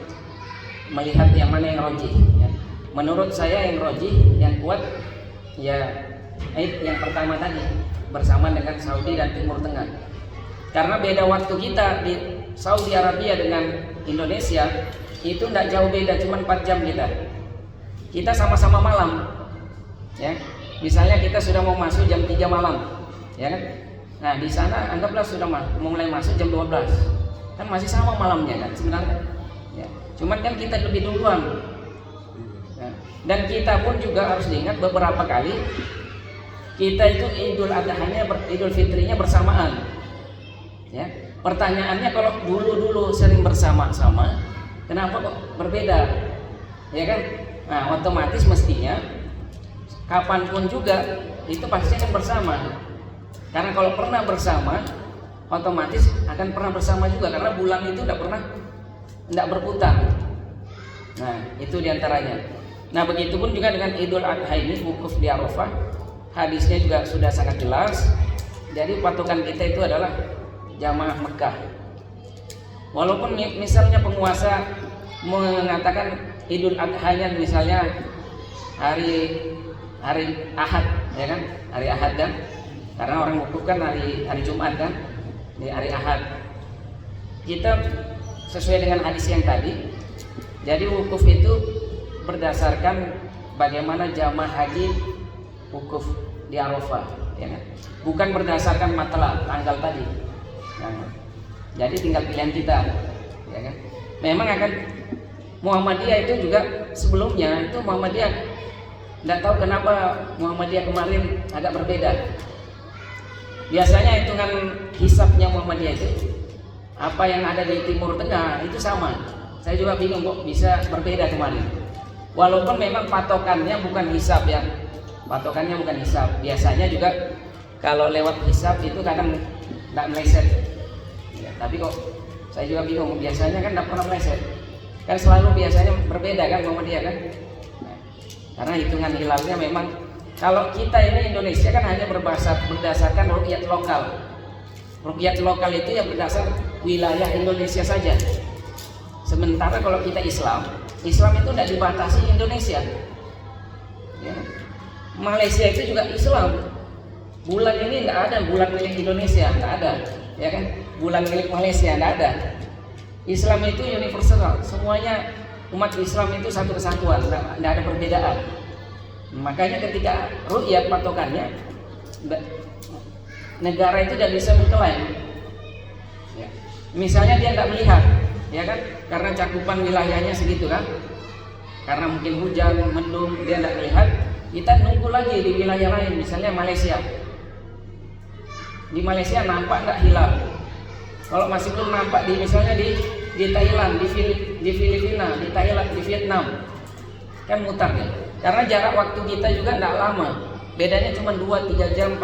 melihat yang mana yang rojih. Ya. Menurut saya yang rojih, yang kuat, ya Aid yang pertama tadi bersama dengan Saudi dan Timur Tengah. Karena beda waktu kita di Saudi Arabia dengan Indonesia itu tidak jauh beda, cuma 4 jam kita. Kita sama-sama malam. Ya, misalnya kita sudah mau masuk jam 3 malam, ya kan? Nah, di sana anggaplah sudah mulai masuk jam 12. Kan masih sama malamnya kan sebenarnya. Ya. Cuman kan kita lebih duluan. Nah, dan kita pun juga harus diingat beberapa kali kita itu Idul Adhanya, Idul Fitrinya bersamaan. Ya, pertanyaannya kalau dulu sering bersama-sama, kenapa kok berbeda? Ya kan? Nah, otomatis mestinya kapanpun juga itu pasti akan bersama. Karena kalau pernah bersama, otomatis akan pernah bersama juga karena bulan itu tidak berputar. Nah, itu diantaranya. Nah, begitupun juga dengan Idul Adha ini, wukuf di Arafah, hadisnya juga sudah sangat jelas. Jadi patokan kita itu adalah jamaah Mekah. Walaupun misalnya penguasa mengatakan Idul Adhanya misalnya hari Ahad, ya kan? Hari Ahad kan? Karena orang wukuf kan hari Jumat kan? Di hari Ahad. Kita sesuai dengan hadis yang tadi. Jadi wukuf itu berdasarkan bagaimana jamaah haji wukuf di Arafah, ya kan? Bukan berdasarkan matlah tanggal tadi. Nah, jadi tinggal pilihan kita, ya kan? Memang akan Muhammadiyah itu juga sebelumnya itu Muhammadiyah tidak tahu kenapa Muhammadiyah kemarin agak berbeda. Biasanya hitungan hisabnya Muhammadiyah itu apa yang ada di Timur Tengah itu sama. Saya juga bingung kok bisa berbeda kemarin. Walaupun memang patokannya bukan hisab ya. Patokannya bukan hisab. Biasanya juga kalau lewat hisab itu kadang tidak meleset. Ya, tapi kok saya juga bingung. Biasanya kan tidak pernah meleset. Kan selalu biasanya berbeda kan Muhammadiyah kan. Nah, karena hitungan hilalnya memang kalau kita ini Indonesia kan hanya berdasarkan ruqyat lokal. Ruqyat lokal itu ya berdasar wilayah Indonesia saja. Sementara kalau kita Islam itu tidak dibatasi Indonesia. Ya. Malaysia itu juga Islam. Bulan ini tidak ada bulan milik Indonesia, tidak ada, ya kan? Bulan milik Malaysia tidak ada. Islam itu universal, semuanya umat Islam itu satu kesatuan, tidak ada perbedaan. Makanya ketika ru'yat patokannya, negara itu tidak bisa mengklaim. Ya. Misalnya dia tidak melihat, ya kan? Karena cakupan wilayahnya segitu kan? Karena mungkin hujan, mendung, dia tidak melihat. Kita nunggu lagi di wilayah lain, misalnya Malaysia. Di Malaysia nampak nggak hilal? Kalau masih belum nampak misalnya di Thailand, di Filipina, di Thailand, di Vietnam, kan mutar ya. Karena jarak waktu kita juga tidak lama, bedanya cuma 2-3 jam,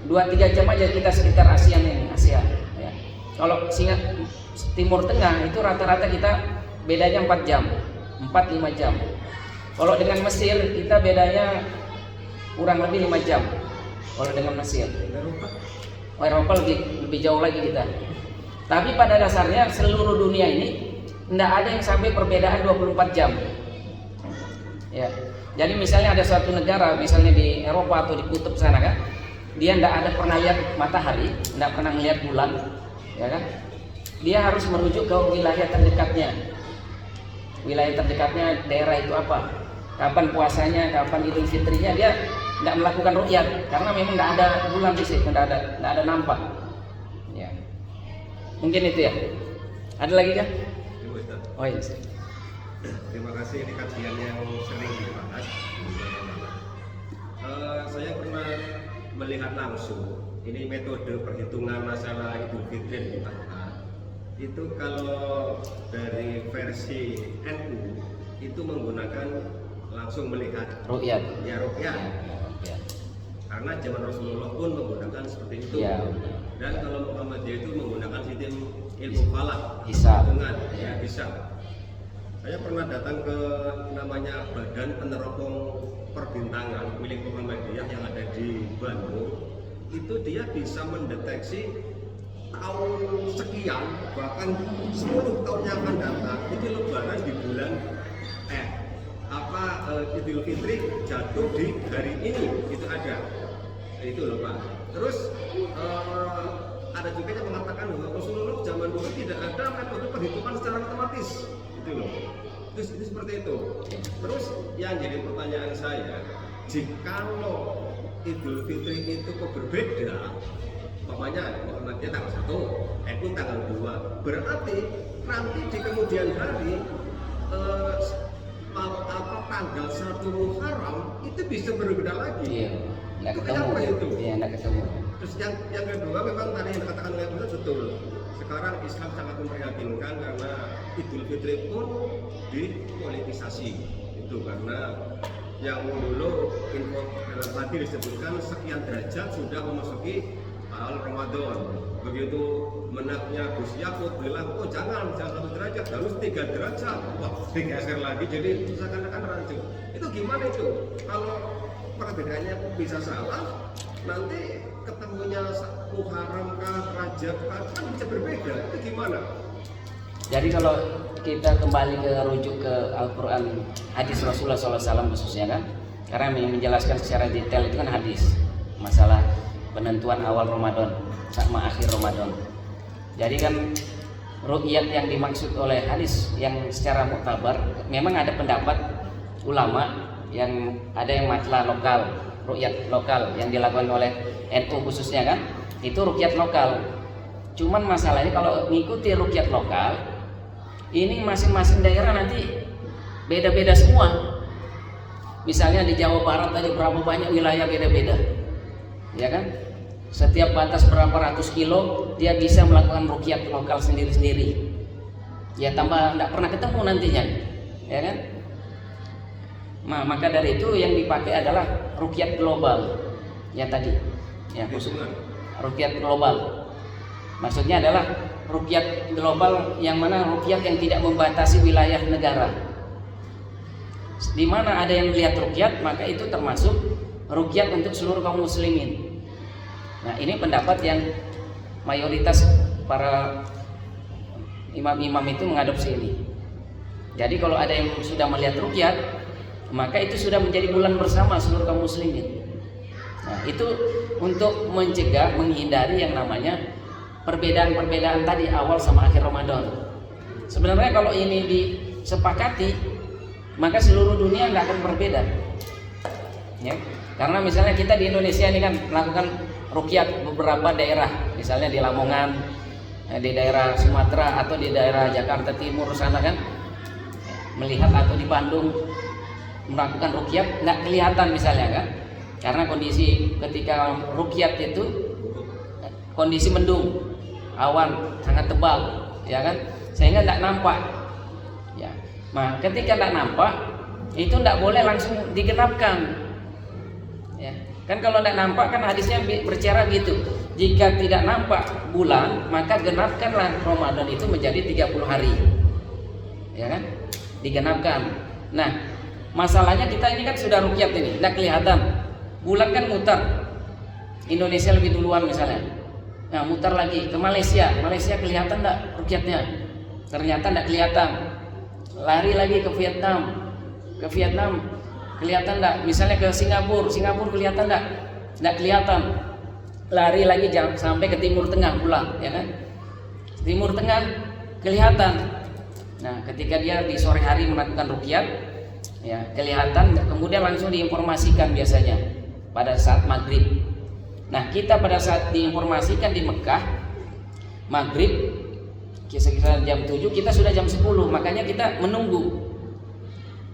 2-3 jam aja kita sekitar Asia ini, Asia. Ya. Kalau Timur Tengah itu rata-rata kita bedanya 4 jam, 4-5 jam. Kalau dengan Mesir kita bedanya kurang lebih 5 jam. Kalau dengan Mesir, Eropa lebih jauh lagi kita. Tapi pada dasarnya seluruh dunia ini tidak ada yang sampai perbedaan 24 jam. Ya. Jadi misalnya ada suatu negara, misalnya di Eropa atau di kutub sana kan, dia tidak ada pernah lihat matahari, tidak pernah melihat bulan, ya kan? Dia harus merujuk ke wilayah terdekatnya. Wilayah terdekatnya daerah itu apa? Kapan puasanya, kapan Idul Fitrinya, dia tidak melakukan ruqyat karena memang tidak ada bulan di situ, tidak ada nampak. Ya. Mungkin itu ya. Ada lagi kah? Oh iya. Terima kasih, ini kajian yang sering dibahas. Saya pernah melihat langsung ini metode perhitungan masalah Idul Fitri itu kalau dari versi NU itu menggunakan langsung melihat ruqyat. Ya ruqyat. Ya. Karena zaman Rasulullah pun menggunakan seperti itu. Ya. Dan kalau Muhammadiyah itu menggunakan sistem ilmu falak, hisab. dengan ya hisab. Saya pernah datang ke namanya Badan Peneropong Perbintangan milik Muhammadiyah yang ada di Bandung. Itu dia bisa mendeteksi tahun sekian, bahkan 10 tahun yang akan datang itu lebaran di bulan Idul Fitri jatuh di hari ini, itu ada. Itu loh Pak. Terus ada juga yang mengatakan bahwa Rasulullah zaman dulu tidak ada metode perhitungan secara otomatis, itu loh. Terus itu seperti itu. Terus yang jadi pertanyaan saya, jikalau Idul Fitri itu kok berbeda, umpamanya Muhammadiyah tanggal 1, NU tanggal 2, berarti nanti di kemudian hari tanggal 1 Muharram itu bisa berbeda lagi. Iya, nggak Itu ketemu. kenapa itu? Iya, nggak ketemu. Terus yang kedua memang tadi yang dikatakan oleh Ustaz betul. Sekarang Islam sangat memprihatinkan karena Idul Fitri pun dipolitisasi. Itu karena yang dulu info dalam tadi disebutkan sekian derajat sudah memasuki awal Ramadan. Begitu menaknya Gus Yakut bilang, oh jangan 1 derajat, harus 3 derajat. Wah, digeser lagi jadi seakan-akan rancu. Itu gimana itu? Kalau perbedaannya bisa salah, nanti ketemunya Muharram kah, Rajab kah, kan bisa berbeda. Itu gimana? Jadi kalau kita kembali ke rujuk ke Al-Quran, hadis Rasulullah SAW khususnya kan, karena yang menjelaskan secara detail itu kan hadis masalah penentuan awal Ramadan sama akhir Ramadan. Jadi kan ru'yat yang dimaksud oleh hadis yang secara muktabar, memang ada pendapat ulama yang ada yang matlah lokal, ru'yat lokal yang dilakukan oleh NU khususnya kan, itu ru'yat lokal. Cuman masalahnya kalau mengikuti ru'yat lokal, ini masing-masing daerah nanti beda-beda semua. Misalnya di Jawa Barat tadi berapa banyak wilayah beda-beda, ya kan? Setiap batas berapa ratus kilo dia bisa melakukan ruqyat lokal sendiri-sendiri. Ya tambah tidak pernah ketemu nantinya, ya kan? Nah, maka dari itu yang dipakai adalah ruqyat global, ya tadi, ya khusus ruqyat global. Maksudnya adalah ruqyat global yang mana ruqyat yang tidak membatasi wilayah negara. Di mana ada yang melihat ruqyat, maka itu termasuk ruqyat untuk seluruh kaum muslimin. Nah, ini pendapat yang mayoritas para imam-imam itu mengadopsi ini. Jadi kalau ada yang sudah melihat ruqyat, maka itu sudah menjadi bulan bersama seluruh kaum muslimin. Nah, itu untuk mencegah, menghindari yang namanya perbedaan-perbedaan tadi awal sama akhir Ramadan. Sebenarnya kalau ini disepakati, maka seluruh dunia nggak akan berbeda. Ya, karena misalnya kita di Indonesia ini kan melakukan ruqyat beberapa daerah, misalnya di Lamongan, di daerah Sumatera atau di daerah Jakarta Timur sana kan, melihat atau di Bandung melakukan ruqyat nggak kelihatan misalnya kan, karena kondisi ketika ruqyat itu kondisi mendung, awan sangat tebal, ya kan, sehingga nggak nampak. Ya, nah ketika nggak nampak itu nggak boleh langsung digenapkan. Ya, kan kalau tidak nampak kan hadisnya berbicara gitu. Jika tidak nampak bulan, maka genapkanlah Ramadan itu menjadi 30 hari. Ya kan? Digenapkan. Nah, masalahnya kita ini kan sudah ruqyat ini, tidak kelihatan. Bulan kan mutar. Indonesia lebih duluan misalnya. Nah, mutar lagi ke Malaysia. Malaysia kelihatan enggak ruqyatnya? Ternyata tidak kelihatan. Lari lagi ke Vietnam. Ke Vietnam kelihatan enggak? Misalnya ke Singapura, Singapura kelihatan enggak? Enggak kelihatan. Lari lagi sampai ke Timur Tengah pula, ya kan? Timur Tengah kelihatan. Nah, ketika dia di sore hari melakukan ruqyat, ya kelihatan, kemudian langsung diinformasikan biasanya pada saat maghrib. Nah, kita pada saat diinformasikan di Mekah maghrib sekitar jam 7, kita sudah jam 10, makanya kita menunggu.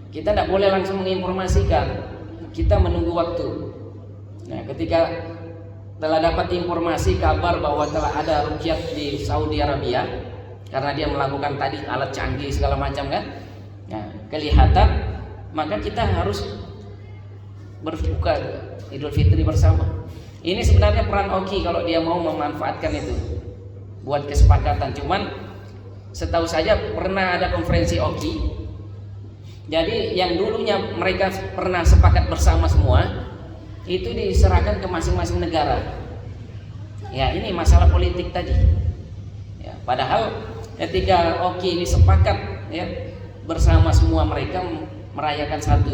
Kita tidak boleh langsung menginformasikan, kita menunggu waktu. Nah, ketika telah dapat informasi kabar bahwa telah ada ruqyat di Saudi Arabia, karena dia melakukan tadi alat canggih segala macam kan, nah kelihatan, maka kita harus berbuka Idul Fitri bersama. Ini sebenarnya peran OKI kalau dia mau memanfaatkan itu buat kesepakatan. Cuman setahu saya pernah ada konferensi OKI. Jadi yang dulunya mereka pernah sepakat bersama semua, itu diserahkan ke masing-masing negara. Ya, ini masalah politik tadi. Ya, padahal ketika OKI ini sepakat ya bersama semua mereka merayakan satu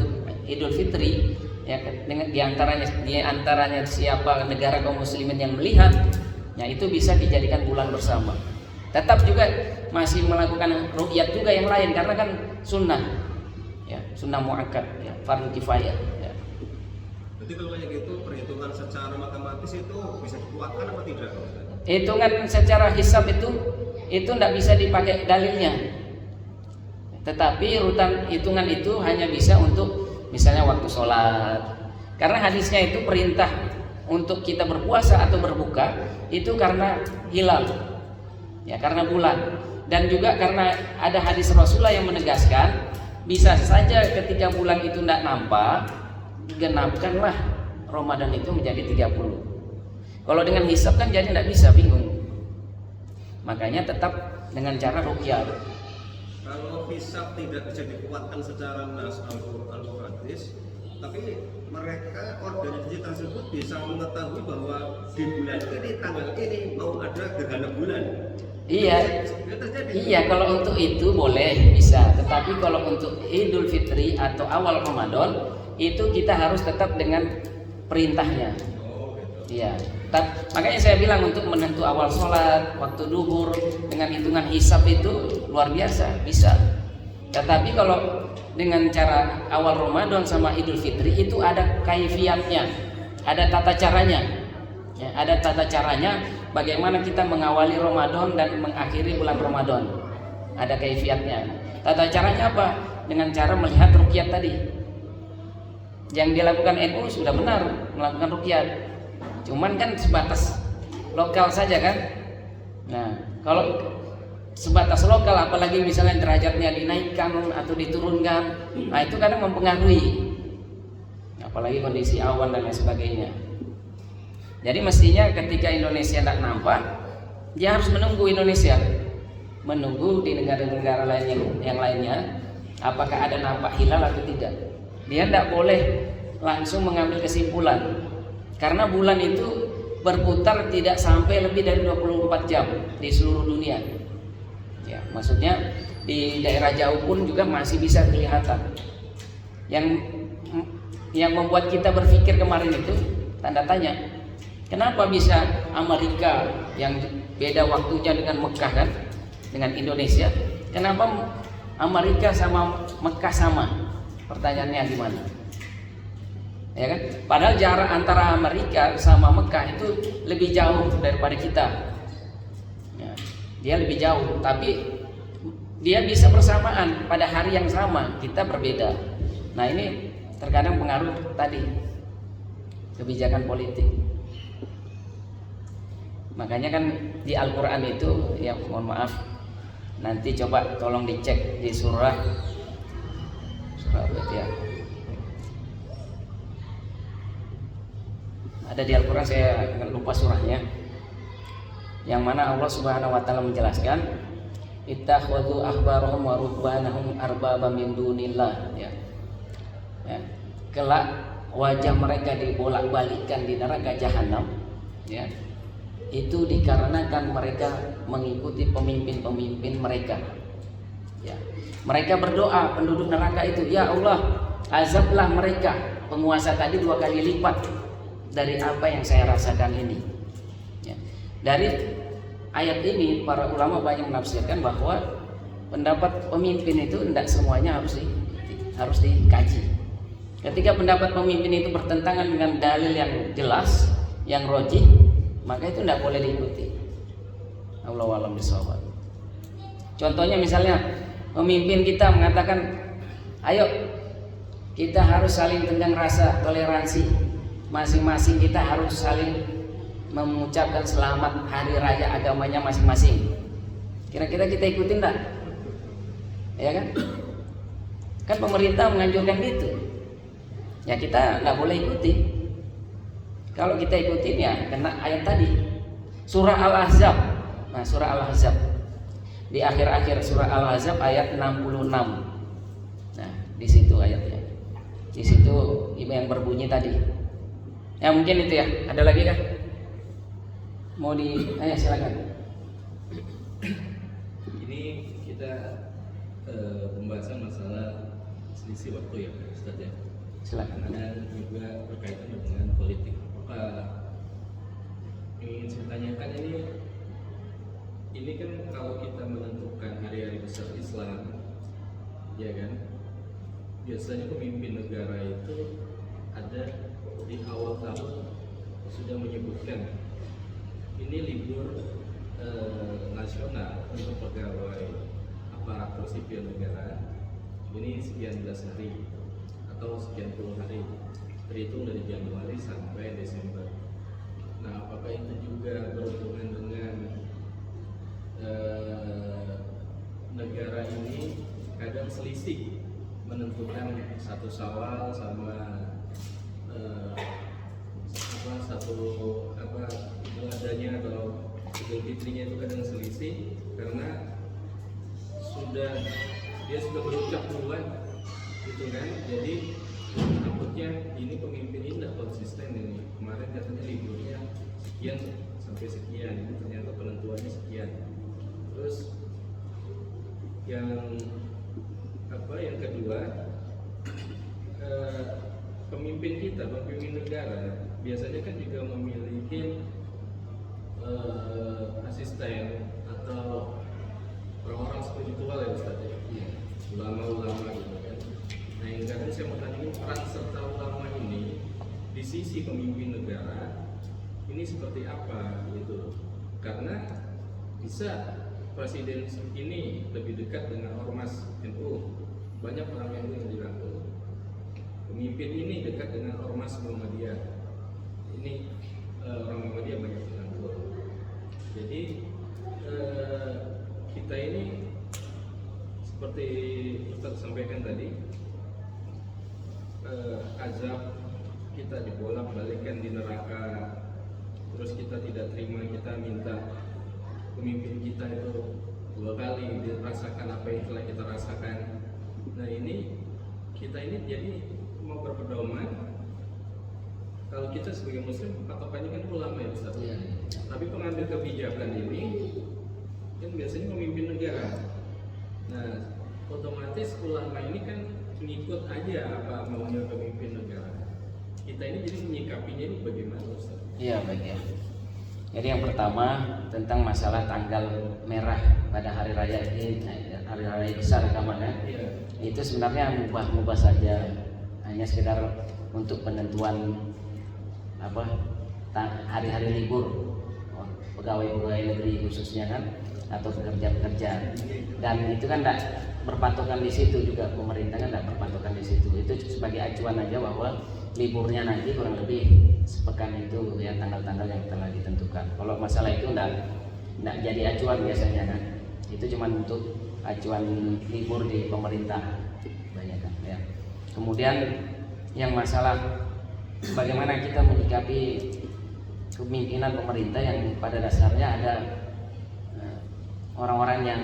Idul Fitri, ya dengan diantaranya siapa negara kaum muslimin yang melihat, ya itu bisa dijadikan bulan bersama. Tetap juga masih melakukan ruqyat juga yang lain karena kan sunnah. Ya, sunnah muakkad, ya, fardu kifayah. Ya. Jadi kalau kayak gitu perhitungan secara matematis itu bisa dikuatkan apa tidak? Hitungan secara hisab itu tidak bisa dipakai dalilnya. Tetapi hitungan itu hanya bisa untuk misalnya waktu sholat. Karena hadisnya itu perintah untuk kita berpuasa atau berbuka itu karena hilal, ya karena bulan. Dan juga karena ada hadis Rasulullah yang menegaskan bisa saja ketika bulan itu tidak nampak, genapkanlah Ramadan itu menjadi 30. Kalau dengan hisab kan jadi tidak bisa, bingung. Makanya tetap dengan cara ruqyah. Kalau hisab tidak bisa dikuatkan secara nas Al-Quran hadis, tapi mereka organisasi tersebut bisa mengetahui bahwa di bulan ini tanggal ini mau ada gerhana bulan. Iya, kalau untuk itu boleh bisa. Tetapi kalau untuk Idul Fitri atau awal Ramadan itu kita harus tetap dengan perintahnya. Iya. Makanya saya bilang untuk menentu awal sholat, waktu duhur dengan hitungan hisab itu luar biasa bisa. Tetapi kalau dengan cara awal Ramadan sama Idul Fitri itu ada kaifiatnya, ada tata caranya. Ya, ada tata caranya bagaimana kita mengawali Ramadan dan mengakhiri bulan Ramadan. Ada kaifiatnya. Tata caranya apa? Dengan cara melihat ruqyah tadi. Yang dilakukan NU sudah benar melakukan ruqyah. Cuman kan sebatas lokal saja kan. Nah, kalau sebatas lokal apalagi misalnya derajatnya dinaikkan atau diturunkan, nah itu kadang mempengaruhi. Apalagi kondisi awan dan lain sebagainya. Jadi mestinya ketika Indonesia tidak nampak, dia harus menunggu Indonesia, menunggu di negara-negara lain yang lainnya, apakah ada nampak hilal atau tidak. Dia tidak boleh langsung mengambil kesimpulan, karena bulan itu berputar tidak sampai lebih dari 24 jam di seluruh dunia. Ya, maksudnya di daerah jauh pun juga masih bisa kelihatan. Yang membuat kita berpikir kemarin itu tanda tanya. Kenapa bisa Amerika yang beda waktunya dengan Mekah kan, dengan Indonesia, kenapa Amerika sama Mekah sama? Pertanyaannya gimana? Ya kan? Padahal jarak antara Amerika sama Mekah itu lebih jauh daripada kita. Ya, dia lebih jauh, tapi dia bisa bersamaan pada hari yang sama, kita berbeda. Nah ini terkadang pengaruh tadi kebijakan politik. Makanya kan di Al-Quran itu, ya mohon maaf, nanti coba tolong dicek di surah apa ya? Ada di Al-Quran, saya lupa surahnya, yang mana Allah Subhanahu wa taala menjelaskan ittakhadhu ahbarahum wa rubbanahum arbaba min dunillah, ya. Kelak wajah mereka dibolak-balikkan di neraka jahanam, ya. Itu dikarenakan mereka mengikuti pemimpin-pemimpin mereka. Ya. Mereka berdoa penduduk neraka itu, ya Allah, azablah mereka penguasa tadi 2 kali lipat dari apa yang saya rasakan ini. Ya. Dari ayat ini para ulama banyak menafsirkan bahwa pendapat pemimpin itu tidak semuanya harus dikaji. Ketika pendapat pemimpin itu bertentangan dengan dalil yang jelas, yang rojih, maka itu tidak boleh diikuti. Allahu a'lam bishawab. Contohnya misalnya pemimpin kita mengatakan, ayo kita harus saling tenggang rasa, toleransi, masing-masing kita harus saling mengucapkan selamat hari raya agamanya masing-masing. Kira-kira kita ikutin enggak? Ya kan? Kan pemerintah menganjurkan gitu. Ya kita enggak boleh ikuti. Kalau kita ikutin ya kena ayat tadi, surah Al-Ahzab. Nah, surah Al-Ahzab di akhir-akhir surah Al-Ahzab ayat 66. Nah, di situ ayatnya. Di situ yang berbunyi tadi. Ya mungkin itu ya. Ada lagi kah? Mau silakan. Ini kita pembahasan masalah selisih waktu ya, Ustaz ya. Silakan. Dan juga berkaitan dengan politik. Ingin saya tanyakan ini kan kalau kita menentukan hari-hari besar Islam, ya kan, biasanya pemimpin negara itu ada di awal tahun sudah menyebutkan ini libur nasional untuk pegawai aparatur sipil negara ini sekian belas hari atau sekian puluh hari terhitung dari Januari sampai Desember. Nah, apakah itu juga berhubungan dengan negara ini kadang selisih menentukan satu Syawal sama Idul Adhanya atau Idul Fitrinya itu kadang selisih karena dia sudah berucap duluan gitu kan. Jadi takutnya ini pemimpin ini tidak konsisten ini. Kemarin katanya liburnya sekian sampai sekian, ini ternyata penentuannya sekian. Terus yang kedua, pemimpin negara biasanya kan juga memiliki asisten atau orang-orang spiritual ya Ustaz ya, ulama-ulama gitu kan. Nah, yang kadang saya mau tanya, peran serta ulama ini di sisi pemimpin negara ini seperti apa gitu? Karena bisa presiden ini lebih dekat dengan ormas NU, banyak orang NU yang dirangkul. Pemimpin ini dekat dengan ormas Muhammadiyah, ini orang Muhammadiyah banyak dirangkul. Jadi kita ini seperti Ustaz sampaikan tadi, azab kita dibolak-balikkan di neraka, terus kita tidak terima, kita minta pemimpin kita itu 2 kali dirasakan apa yang telah kita rasakan. Nah, ini kita ini jadi mau berpedoman, kalau kita sebagai muslim patokannya kan ulama ya Ustaz. Tapi pengambil kebijakan ini kan biasanya pemimpin negara. Nah, otomatis ulama ini kan mengikut aja apa maunya pemimpin negara. Kita ini jadi menyikapinya ini bagaimana Ustaz? Iya, baik ya. Jadi yang pertama tentang masalah tanggal merah pada hari raya ini, hari raya besar agama kan? Iya. Itu sebenarnya mubah-mubah saja, hanya sekedar untuk penentuan hari-hari libur pegawai-pegawai negeri khususnya kan, atau pekerja-pekerja. Dan itu kan tidak berpatokan di situ juga, pemerintah kan tidak berpatokan di situ. Itu sebagai acuan aja bahwa liburnya nanti kurang lebih sepekan itu ya, tanggal-tanggal yang telah ditentukan. Kalau masalah itu tidak jadi acuan biasanya kan, itu cuma untuk acuan libur di pemerintah banyak kan ya. Kemudian yang masalah bagaimana kita menyikapi kepemimpinan pemerintah yang pada dasarnya ada orang-orang yang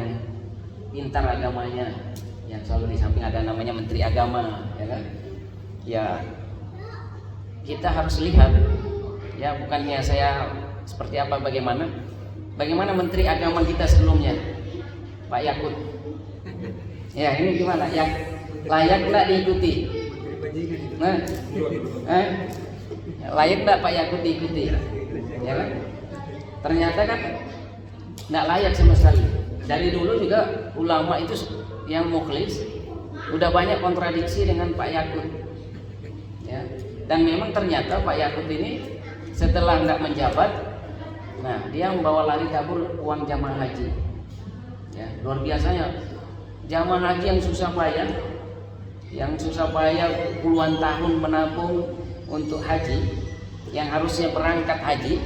pintar agamanya, yang selalu di samping ada namanya menteri agama ya kan ya. Kita harus lihat ya, bukannya saya seperti apa, bagaimana menteri agama kita sebelumnya Pak Yakut ya, ini gimana ya, layak nggak diikuti? Layak nggak Pak Yakut diikuti ya kan? Ternyata kan nggak layak sama sekali. Dari dulu juga ulama itu yang mukhlis udah banyak kontradiksi dengan Pak Yakut ya. Dan memang ternyata Pak Yakut ini setelah nggak menjabat, nah dia membawa lari kabur uang jamaah haji ya, luar biasanya. Jamaah haji yang susah payah puluhan tahun menabung untuk haji, yang harusnya berangkat haji,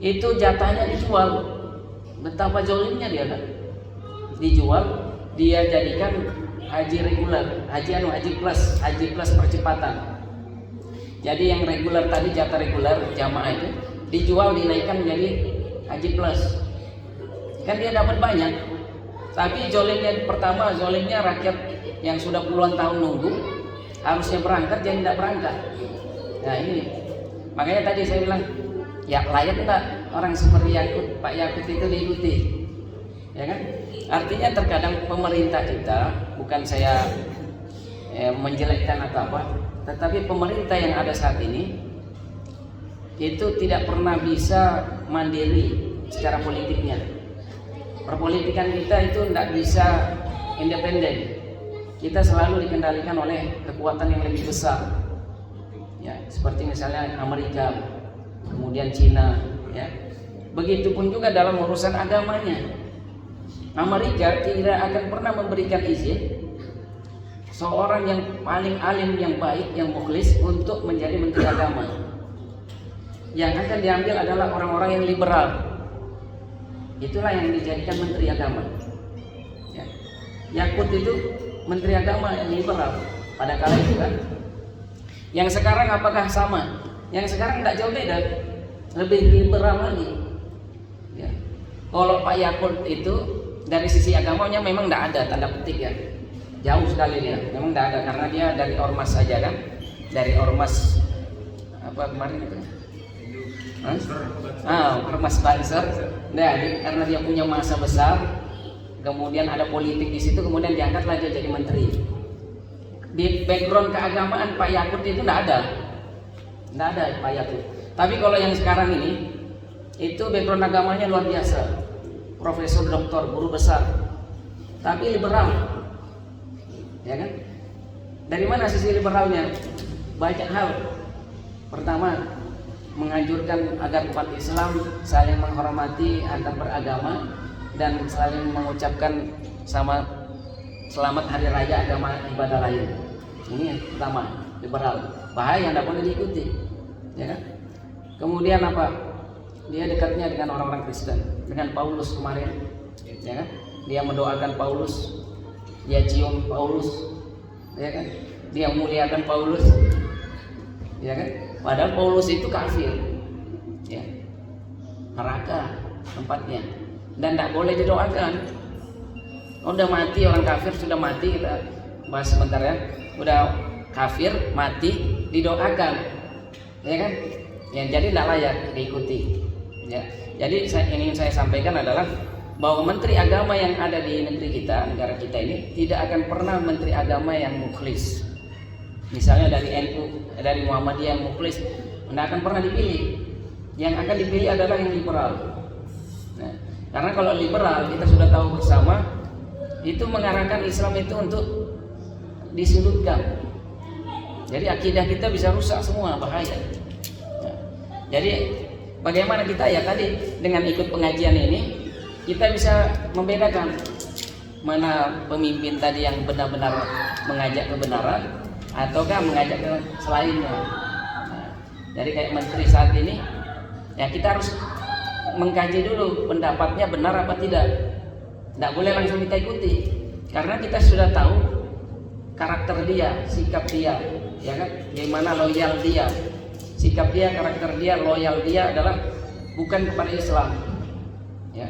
itu jatahnya dijual. Betapa zolimnya dia kan, dijual, dia jadikan haji reguler, haji plus percepatan. Jadi yang reguler tadi, jatah reguler jamaah itu dijual, dinaikkan menjadi haji plus. Kan dia dapat banyak. Tapi zolimnya pertama, zolimnya rakyat yang sudah puluhan tahun nunggu harusnya berangkat jadi tidak berangkat. Nah ini makanya tadi saya bilang ya, layak enggak orang seperti Pak Yakut itu diikuti ya kan? Artinya terkadang pemerintah kita, bukan saya menjelekkan atau apa, tetapi pemerintah yang ada saat ini itu tidak pernah bisa mandiri secara politiknya. Perpolitikan kita itu tidak bisa independen. Kita selalu dikendalikan oleh kekuatan yang lebih besar Ya, seperti misalnya Amerika, kemudian Cina, ya. Begitupun juga dalam urusan agamanya. Amerika tidak akan pernah memberikan izin seorang yang paling alim, yang baik, yang mukhlis untuk menjadi menteri agama. Yang akan diambil adalah orang-orang yang liberal. Itulah yang dijadikan menteri agama. Ya. Yakut itu menteri agama yang liberal pada kala itu kan. Yang sekarang apakah sama? Yang sekarang tidak jauh beda, lebih liberal lagi. Ya. Kalau Pak Yakut itu dari sisi agamanya memang tidak ada, tanda petik ya, jauh sekali dia, memang tidak ada karena dia dari ormas saja kan, dari ormas apa kemarin itu? Ormas Banser. Nah, karena dia punya masa besar, kemudian ada politik di situ, kemudian diangkatlah dia jadi menteri. Di background keagamaan Pak Yakut itu tidak ada Pak Yakut. Tapi kalau yang sekarang ini itu background agamanya luar biasa, profesor, doktor, guru besar, tapi liberal, ya kan? Dari mana sisi liberalnya? Banyak hal. Pertama, menganjurkan agar umat Islam saling menghormati antar beragama dan saling mengucapkan sama selamat hari raya agama ibadah lain. Ini yang pertama, liberal. Bahaya, tidak boleh diikuti, ya kan? Kemudian apa? Dia dekatnya dengan orang-orang Kristen, dengan Paulus kemarin, ya kan? Dia mendoakan Paulus, dia cium Paulus, ya kan? Dia muliakan Paulus, ya kan? Padahal Paulus itu kafir, ya, neraka tempatnya, dan tidak boleh didoakan. Udah mati orang kafir, sudah mati, kita bahas sebentar ya. Udah kafir mati didoakan, ya kan? Ya, jadi tidak layak diikuti. Ya, jadi yang ingin saya sampaikan adalah bahwa menteri agama yang ada di negeri kita, negara kita ini, tidak akan pernah menteri agama yang mukhlis. Misalnya dari NU, dari Muhammadiyah yang mukhlis, tidak akan pernah dipilih. Yang akan dipilih adalah yang liberal. Nah, karena kalau liberal kita sudah tahu bersama, itu mengarahkan Islam itu untuk disudutkan. Jadi akidah kita bisa rusak semua, bahaya. Nah, jadi bagaimana kita ya tadi dengan ikut pengajian ini kita bisa membedakan mana pemimpin tadi yang benar-benar mengajak kebenaran ataukah mengajak ke selainnya. Nah, jadi kayak menteri saat ini ya kita harus mengkaji dulu pendapatnya benar apa tidak. Tidak boleh langsung kita ikuti karena kita sudah tahu karakter dia, sikap dia, ya kan? Gimana loyal dia. Sikap dia, karakter dia, loyal dia adalah bukan kepada Islam, ya.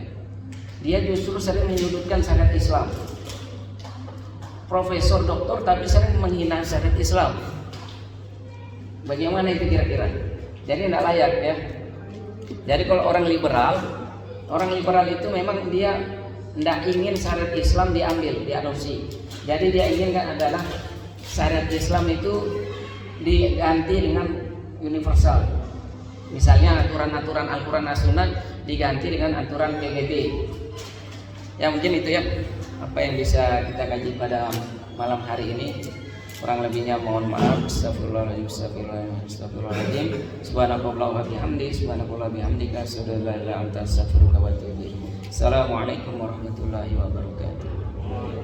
Dia justru sering menyudutkan syariat Islam. Profesor, doktor, tapi sering menghina syariat Islam. Bagaimana itu kira-kira? Jadi tidak layak ya. Jadi kalau orang liberal itu memang dia tidak ingin syariat Islam diambil, diadopsi. Jadi dia inginkan adalah syariat Islam itu diganti dengan universal. Misalnya aturan-aturan Al-Quran As-Sunnah diganti dengan aturan PBB. Ya mungkin itu ya apa yang bisa kita kaji pada malam hari ini. Kurang lebihnya mohon maaf. Astagfirullahaladzim, astagfirullahaladzim. Subhanakallahumma wa bihamdika, subhanakallah bihamdika, asyhadu an la ilaha illa anta, astaghfiruka wa atubu ilaik. Assalamualaikum warahmatullahi wabarakatuh.